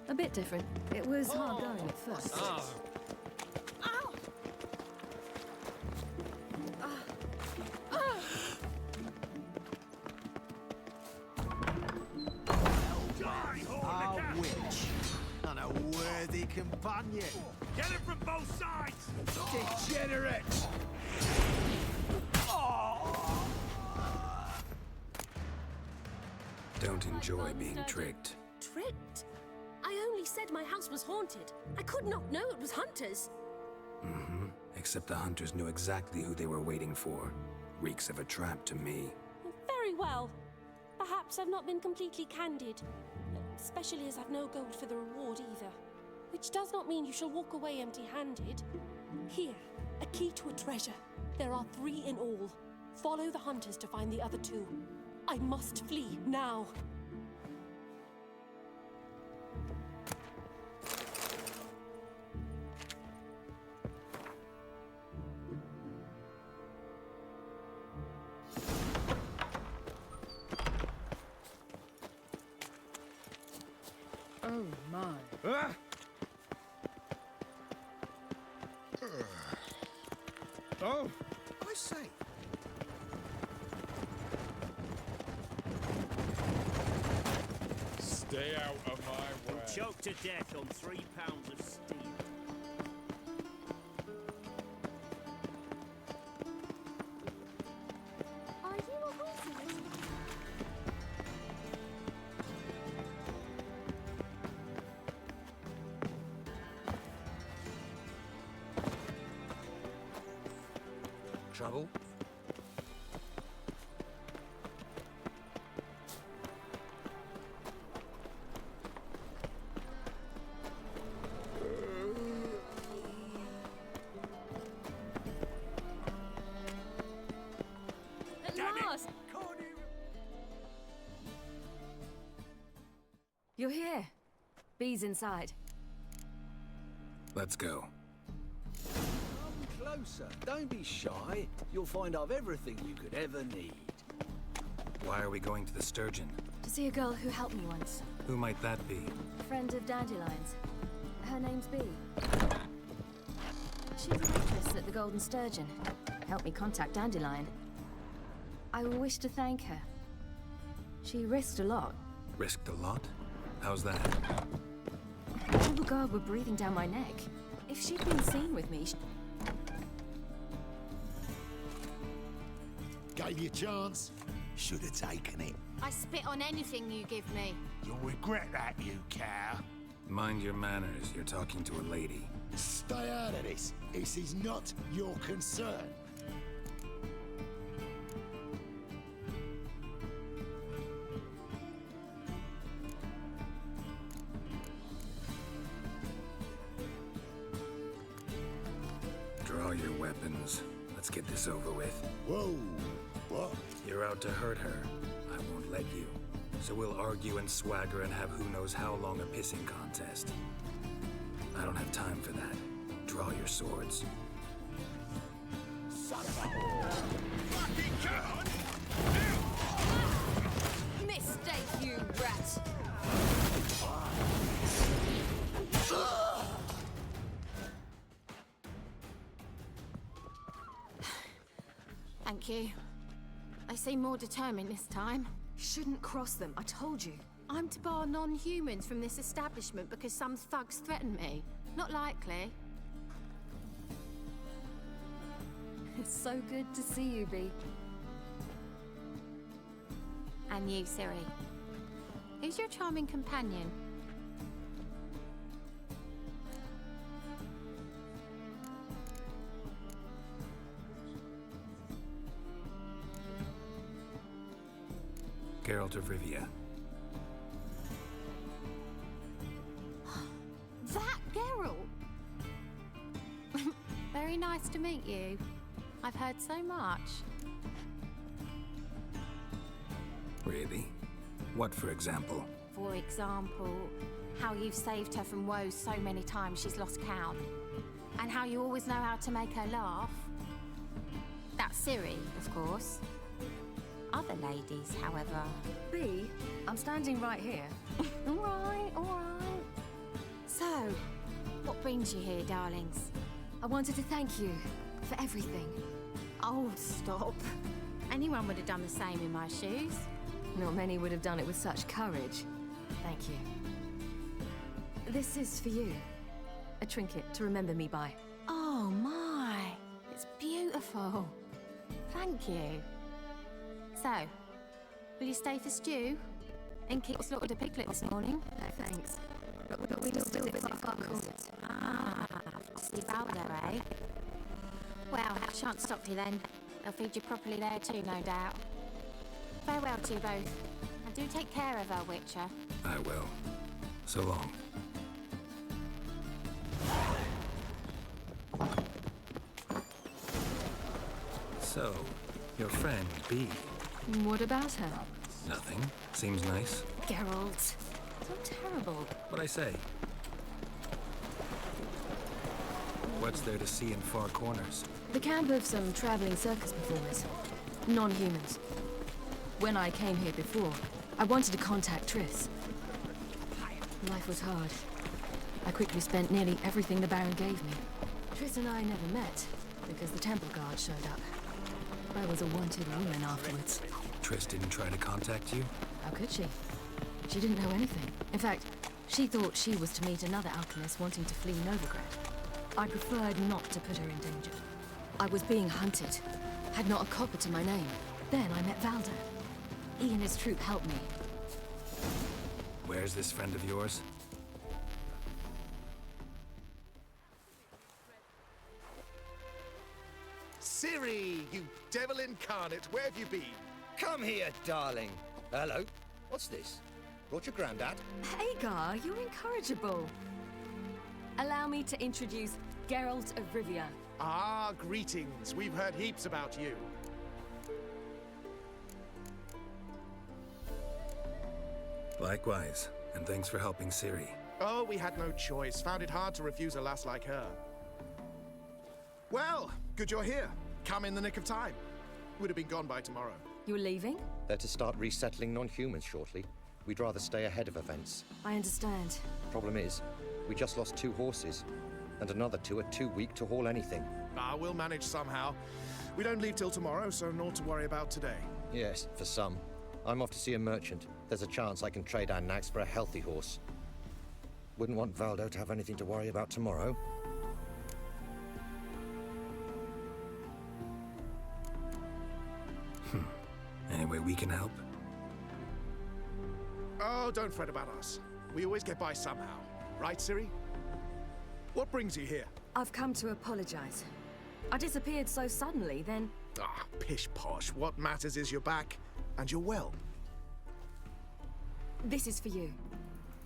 A bit different. It was hard going at first. A witch and a worthy companion. Get it from both sides! Degenerate! Don't enjoy being tricked. Tricked? I only said my house was haunted. I could not know it was hunters. Mm-hmm. Except the hunters knew exactly who they were waiting for. Reeks of a trap to me. Very well. Perhaps I've not been completely candid. Especially as I've no gold for the reward either. Which does not mean you shall walk away empty-handed. Here, a key to a treasure. There are 3 in all. Follow the hunters to find the other 2. I must flee now. Oh my. Oh, I say. Stay out of my way. Choked to death on 3 pounds of steel. Trouble? At last! You're here. Bee's inside. Let's go. Come closer. Don't be shy. You'll find I've everything you could ever need. Why are we going to the Sturgeon? To see a girl who helped me once. Who might that be? A friend of Dandelion's. Her name's Bee. She's a waitress at the Golden Sturgeon. Helped me contact Dandelion. I wish to thank her. She risked a lot. Risked a lot? How's that? All the guard were breathing down my neck. If she'd been seen with me, Gave you a chance. Should have taken it. I spit on anything you give me. You'll regret that, you cow. Mind your manners. You're talking to a lady. Stay out of this. This is not your concern. Draw your weapons. Let's get this over with. Whoa. What? You're out to hurt her. I won't let you. So we'll argue and swagger and have who knows how long a pissing contest. I don't have time for that. Draw your swords. Mistake, you rat! Thank you. I seem more determined this time. shouldn't cross them, I told you. I'm to bar non-humans from this establishment because some thugs threaten me. Not likely. It's so good to see you, Bee. And you, Ciri. Who's your charming companion? Geralt of Rivia. That Geralt! Very nice to meet you. I've heard so much. Really? What, for example? For example, how you've saved her from woes so many times she's lost count. And how you always know how to make her laugh. That's Ciri, of course. Other ladies, however... Bee, I'm standing right here. All right, all right. So, what brings you here, darlings? I wanted to thank you for everything. Oh, stop. Anyone would have done the same in my shoes. Not many would have done it with such courage. Thank you. This is for you. A trinket to remember me by. Oh, my. It's beautiful. Thank you. So, will you stay for stew? And keep slaughtered a piglet this morning? No, thanks. But we still visit Buckle. Ah, see Valder, eh? Well, I shan't stop you then. They'll feed you properly there too, no doubt. Farewell to you both. And do take care of her, Witcher. I will. So long. So, your friend, Bee. What about her? Nothing. Seems nice. Geralt. So terrible. What'd I say? What's there to see in far corners? The camp of some traveling circus performers. Non-humans. When I came here before, I wanted to contact Triss. Life was hard. I quickly spent nearly everything the Baron gave me. Triss and I never met, because the Temple Guard showed up. I was a wanted woman afterwards. Triss didn't try to contact you? How could she? She didn't know anything. In fact, she thought she was to meet another alchemist wanting to flee Novigrad. I preferred not to put her in danger. I was being hunted. Had not a copper to my name. Then I met Valder. He and his troop helped me. Where's this friend of yours? Ciri, you devil incarnate, where have you been? Come here, darling. Hello. What's this? Brought your granddad? Hagar, you're incorrigible. Allow me to introduce Geralt of Rivia. Ah, greetings. We've heard heaps about you. Likewise, and thanks for helping Ciri. Oh, we had no choice. Found it hard to refuse a lass like her. Well, good you're here. Come in the nick of time. Would have been gone by tomorrow. You're leaving? They're to start resettling non-humans shortly. We'd rather stay ahead of events. I understand. Problem is, we just lost 2 horses, and another 2 are too weak to haul anything. Ah, we'll manage somehow. We don't leave till tomorrow, so naught to worry about today. Yes, for some. I'm off to see a merchant. There's a chance I can trade our nags for a healthy horse. Wouldn't want Valdo to have anything to worry about tomorrow. Any way we can help? Oh, don't fret about us. We always get by somehow. Right, Ciri? What brings you here? I've come to apologize. I disappeared so suddenly, then... Ah, pish-posh. What matters is you're back, and you're well. This is for you.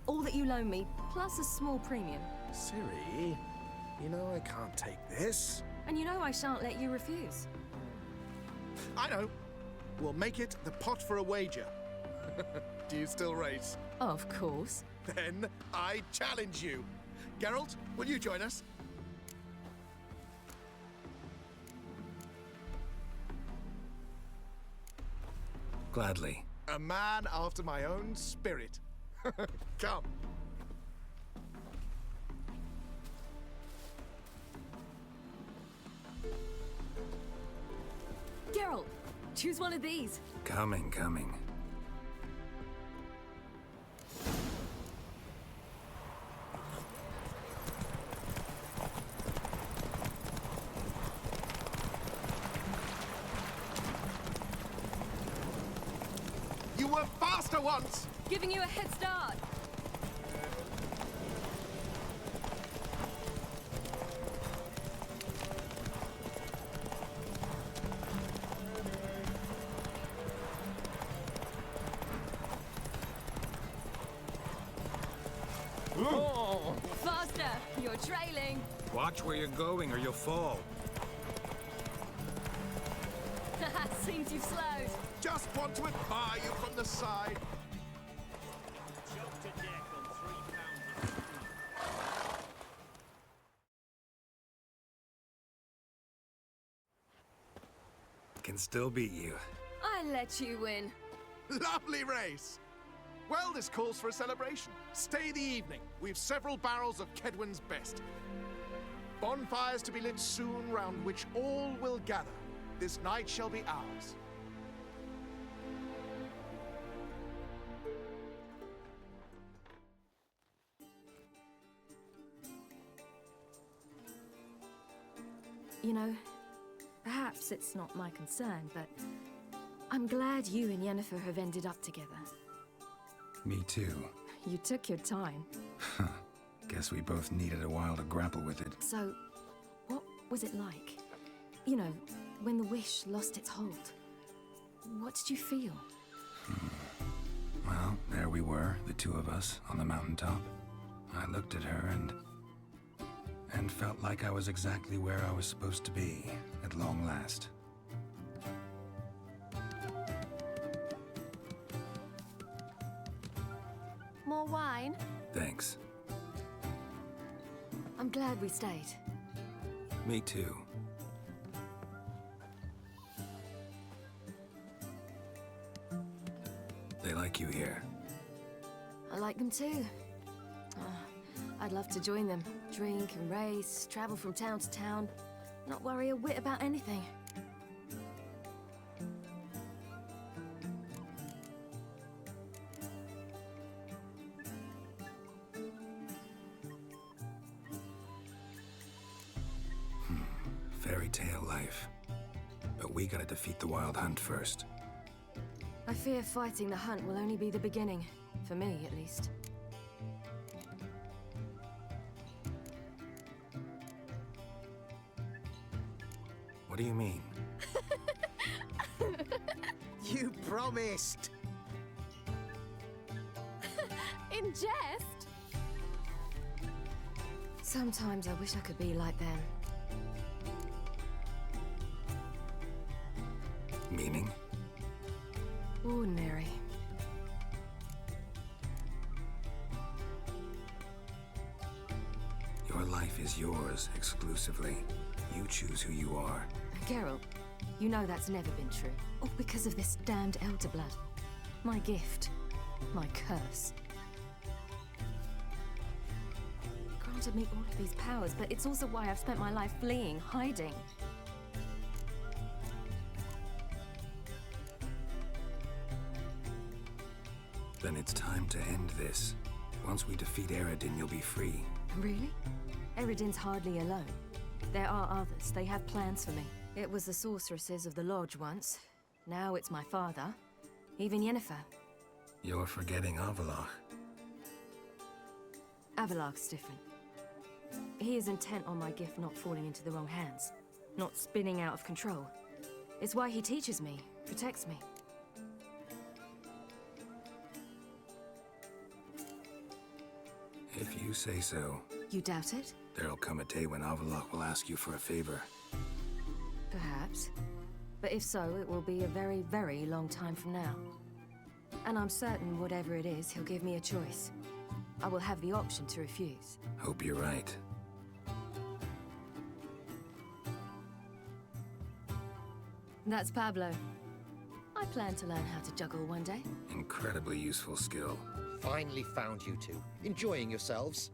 All that you loan me, plus a small premium. Ciri, you know I can't take this. And you know I shan't let you refuse. I know. We'll make it the pot for a wager. Do you still race? Of course. Then I challenge you. Geralt, will you join us? Gladly. A man after my own spirit. Come. Geralt, choose one of these. Coming. You were faster once! Giving you a head start. Oh. Faster! You're trailing. Watch where you're going or you'll fall. Seems you've slowed. Just want to admire you from the side. Can still beat you. I let you win. Lovely race! Well, this calls for a celebration. Stay the evening. We've several barrels of Kedwen's best. Bonfires to be lit soon, round which all will gather. This night shall be ours. You know, perhaps it's not my concern, but I'm glad you and Yennefer have ended up together. Me too. You took your time. Guess we both needed a while to grapple with it. So, what was it like? You know, when the wish lost its hold. What did you feel? Well, there we were, the two of us, on the mountaintop. I looked at her and felt like I was exactly where I was supposed to be, at long last. More wine? Thanks. I'm glad we stayed. Me too. They like you here. I like them too. I'd love to join them. Drink and race, travel from town to town. Not worry a whit about anything. Fairy tale life. But we gotta defeat the Wild Hunt first. I fear fighting the hunt will only be the beginning. For me, at least. What do you mean? You promised! In jest? Sometimes I wish I could be like them. Meaning? Ordinary. Your life is yours exclusively. You choose who you are. Geralt, you know that's never been true. All because of this damned elder blood. My gift. My curse. Granted me all of these powers, but it's also why I've spent my life fleeing, hiding. Then it's time to end this. Once we defeat Eredin, you'll be free. Really? Eredin's hardly alone. There are others. They have plans for me. It was the sorceresses of the Lodge once. Now it's my father. Even Yennefer. You're forgetting Avallac'h. Avallac'h's different. He is intent on my gift not falling into the wrong hands. Not spinning out of control. It's why he teaches me, protects me. If you say so. You doubt it? There'll come a day when Avallac'h will ask you for a favor. Perhaps. But if so, it will be a very, very long time from now. And I'm certain whatever it is, he'll give me a choice. I will have the option to refuse. Hope you're right. That's Pablo. I plan to learn how to juggle one day. Incredibly useful skill. Finally found you two. Enjoying yourselves?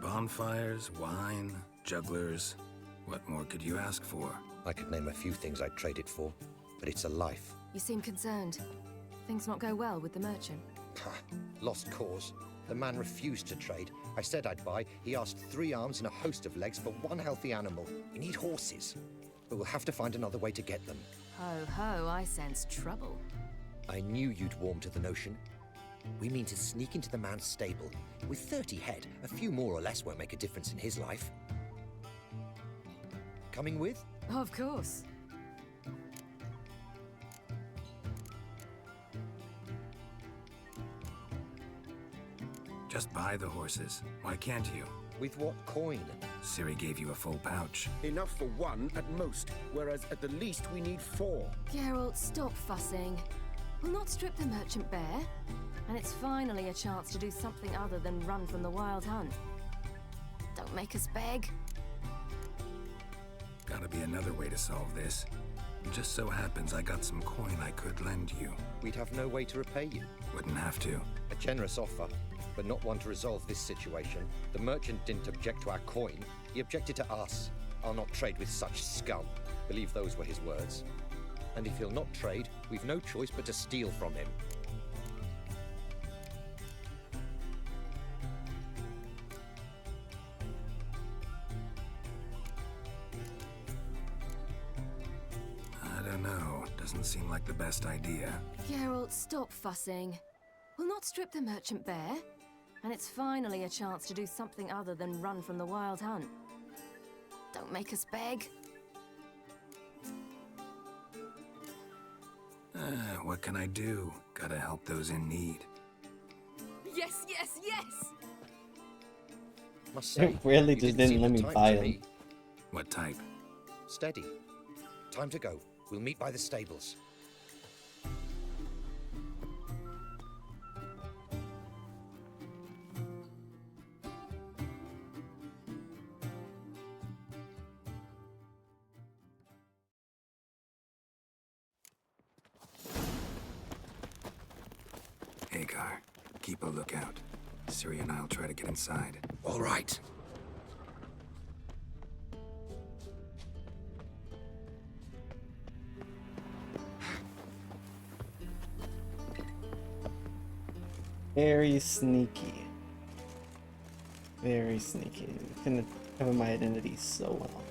Bonfires, wine, jugglers. What more could you ask for? I could name a few things I'd trade it for, but it's a life. You seem concerned. Things not go well with the merchant. Lost cause. The man refused to trade. I said I'd buy. He asked 3 arms and a host of legs for 1 healthy animal. We need horses. But we'll have to find another way to get them. Ho ho, I sense trouble. I knew you'd warm to the notion. We mean to sneak into the man's stable. With 30 head, a few more or less won't make a difference in his life. Coming with? Of course. Just buy the horses. Why can't you? With what coin? Ciri gave you a full pouch. Enough for 1 at most, whereas at the least we need 4. Geralt, stop fussing. We'll not strip the merchant bare. And it's finally a chance to do something other than run from the wild hunt. Don't make us beg. Gotta be another way to solve this. It just so happens I got some coin I could lend you. We'd have no way to repay you. Wouldn't have to. A generous offer, but not one to resolve this situation. The merchant didn't object to our coin. He objected to us. I'll not trade with such scum. Believe those were his words. And if he'll not trade, we've no choice but to steal from him. I don't know. Doesn't seem like the best idea. Geralt, stop fussing. We'll not strip the merchant bare. And it's finally a chance to do something other than run from the wild hunt. Don't make us beg. What can I do? Gotta help those in need. Yes, yes, yes! Must say, It really you just didn't didn't seem let the me type buy to them. me. What type? Steady. Time to go. We'll meet by the stables. Hagar, keep a lookout. Ciri and I'll try to get inside. All right. Very sneaky. Very sneaky. Couldn't cover my identity so well.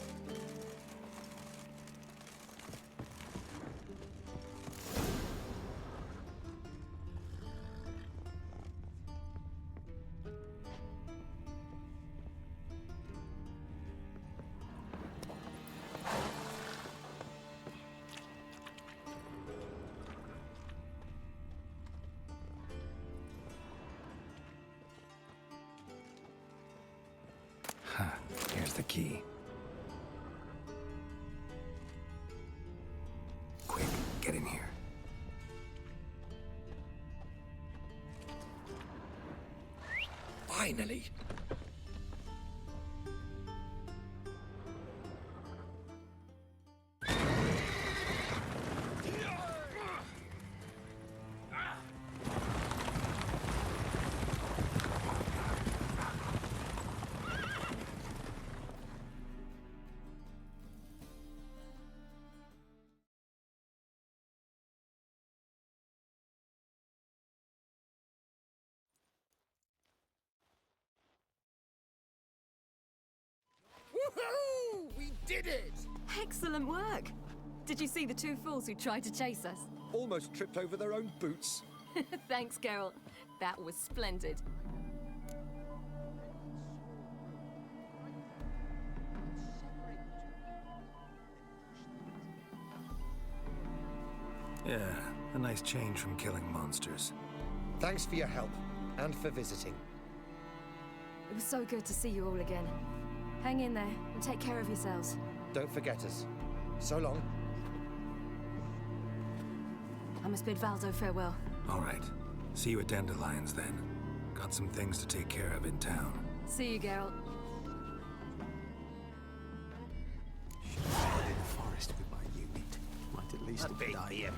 the key. Quick, get in here. Finally! Woohoo! We did it! Excellent work! Did you see the two fools who tried to chase us? Almost tripped over their own boots. Thanks, Geralt. That was splendid. Yeah, a nice change from killing monsters. Thanks for your help, and for visiting. It was so good to see you all again. Hang in there, and take care of yourselves. Don't forget us. So long. I must bid Valdo farewell. All right. See you at Dandelions, then. Got some things to take care of in town. See you, Geralt. Should have stayed in the forest with my unit. Might at least have died.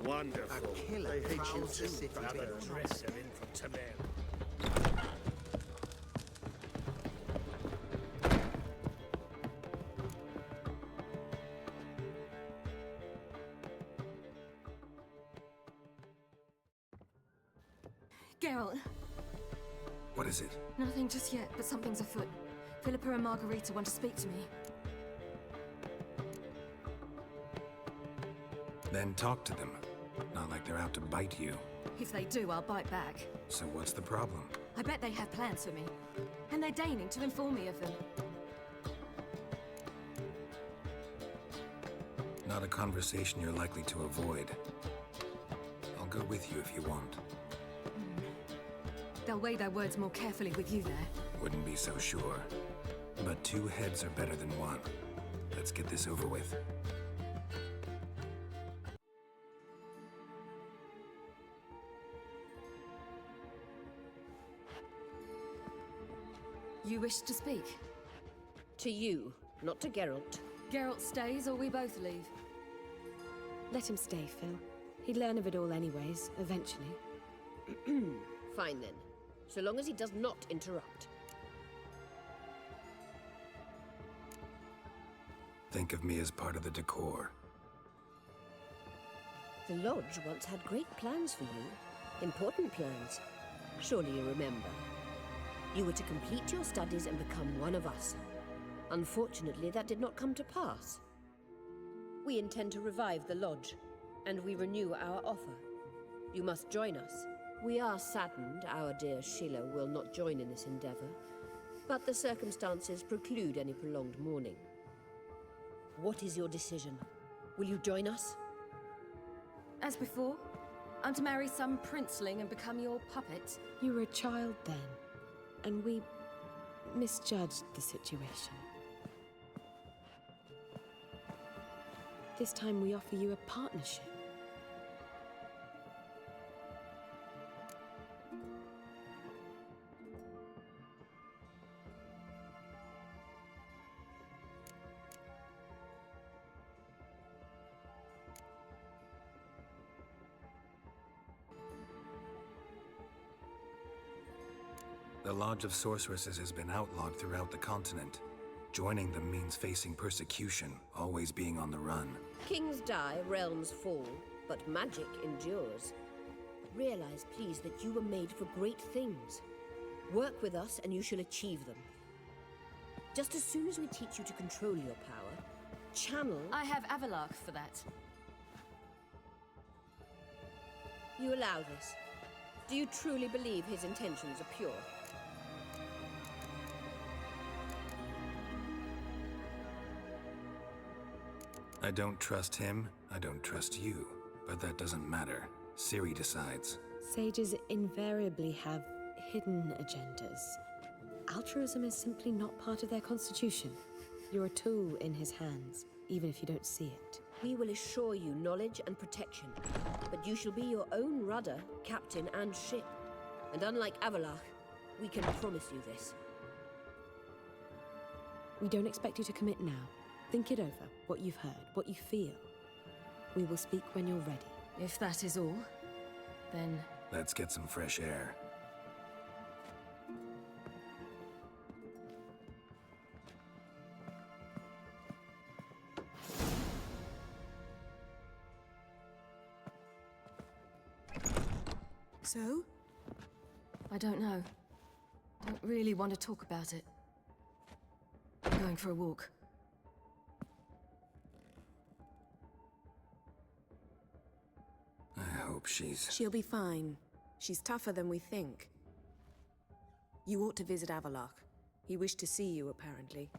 Wonderful. A killer They hate you prowls the too. city Now to the the dress are in from Tamil. Geralt, What is it? nothing just yet, but something's afoot. Philippa and Margarita want to speak to me. Then talk to them. Not like they're out to bite you. If they do, I'll bite back. So what's the problem? I bet they have plans for me. And they're deigning to inform me of them. Not a conversation you're likely to avoid. I'll go with you if you want. They'll weigh their words more carefully with you there. Wouldn't be so sure. But two heads are better than one. Let's get this over with. You wish to speak? To you, not to Geralt. Geralt stays or we both leave? Let him stay, Phil. He'd learn of it all anyways, eventually. Fine then. So long as he does not interrupt. Think of me as part of the decor. The Lodge once had great plans for you. Important plans. Surely you remember. You were to complete your studies and become one of us. Unfortunately, that did not come to pass. We intend to revive the Lodge, and we renew our offer. You must join us. We are saddened our dear Sheila will not join in this endeavor, but the circumstances preclude any prolonged mourning. What is your decision? Will you join us? As before, I'm to marry some princeling and become your puppet. You were a child then, and we misjudged the situation. This time we offer you a partnership. The Lodge of Sorceresses has been outlawed throughout the continent. Joining them means facing persecution, always being on the run. Kings die, realms fall, but magic endures. Realize, please, that you were made for great things. Work with us and you shall achieve them. Just as soon as we teach you to control your power, channel... I have Avallac'h for that. You allow this? Do you truly believe his intentions are pure? I don't trust him, I don't trust you. But that doesn't matter. Ciri decides. Sages invariably have hidden agendas. Altruism is simply not part of their constitution. You're a tool in his hands, even if you don't see it. We will assure you knowledge and protection, but you shall be your own rudder, captain, and ship. And unlike Avallac'h, we can promise you this. We don't expect you to commit now. Think it over, what you've heard, what you feel. We will speak when you're ready. If that is all, then... Let's get some fresh air. So? I don't know. Don't really want to talk about it. I'm going for a walk. I hope she's... She'll be fine. She's tougher than we think. You ought to visit Avallac'h. He wished to see you, apparently.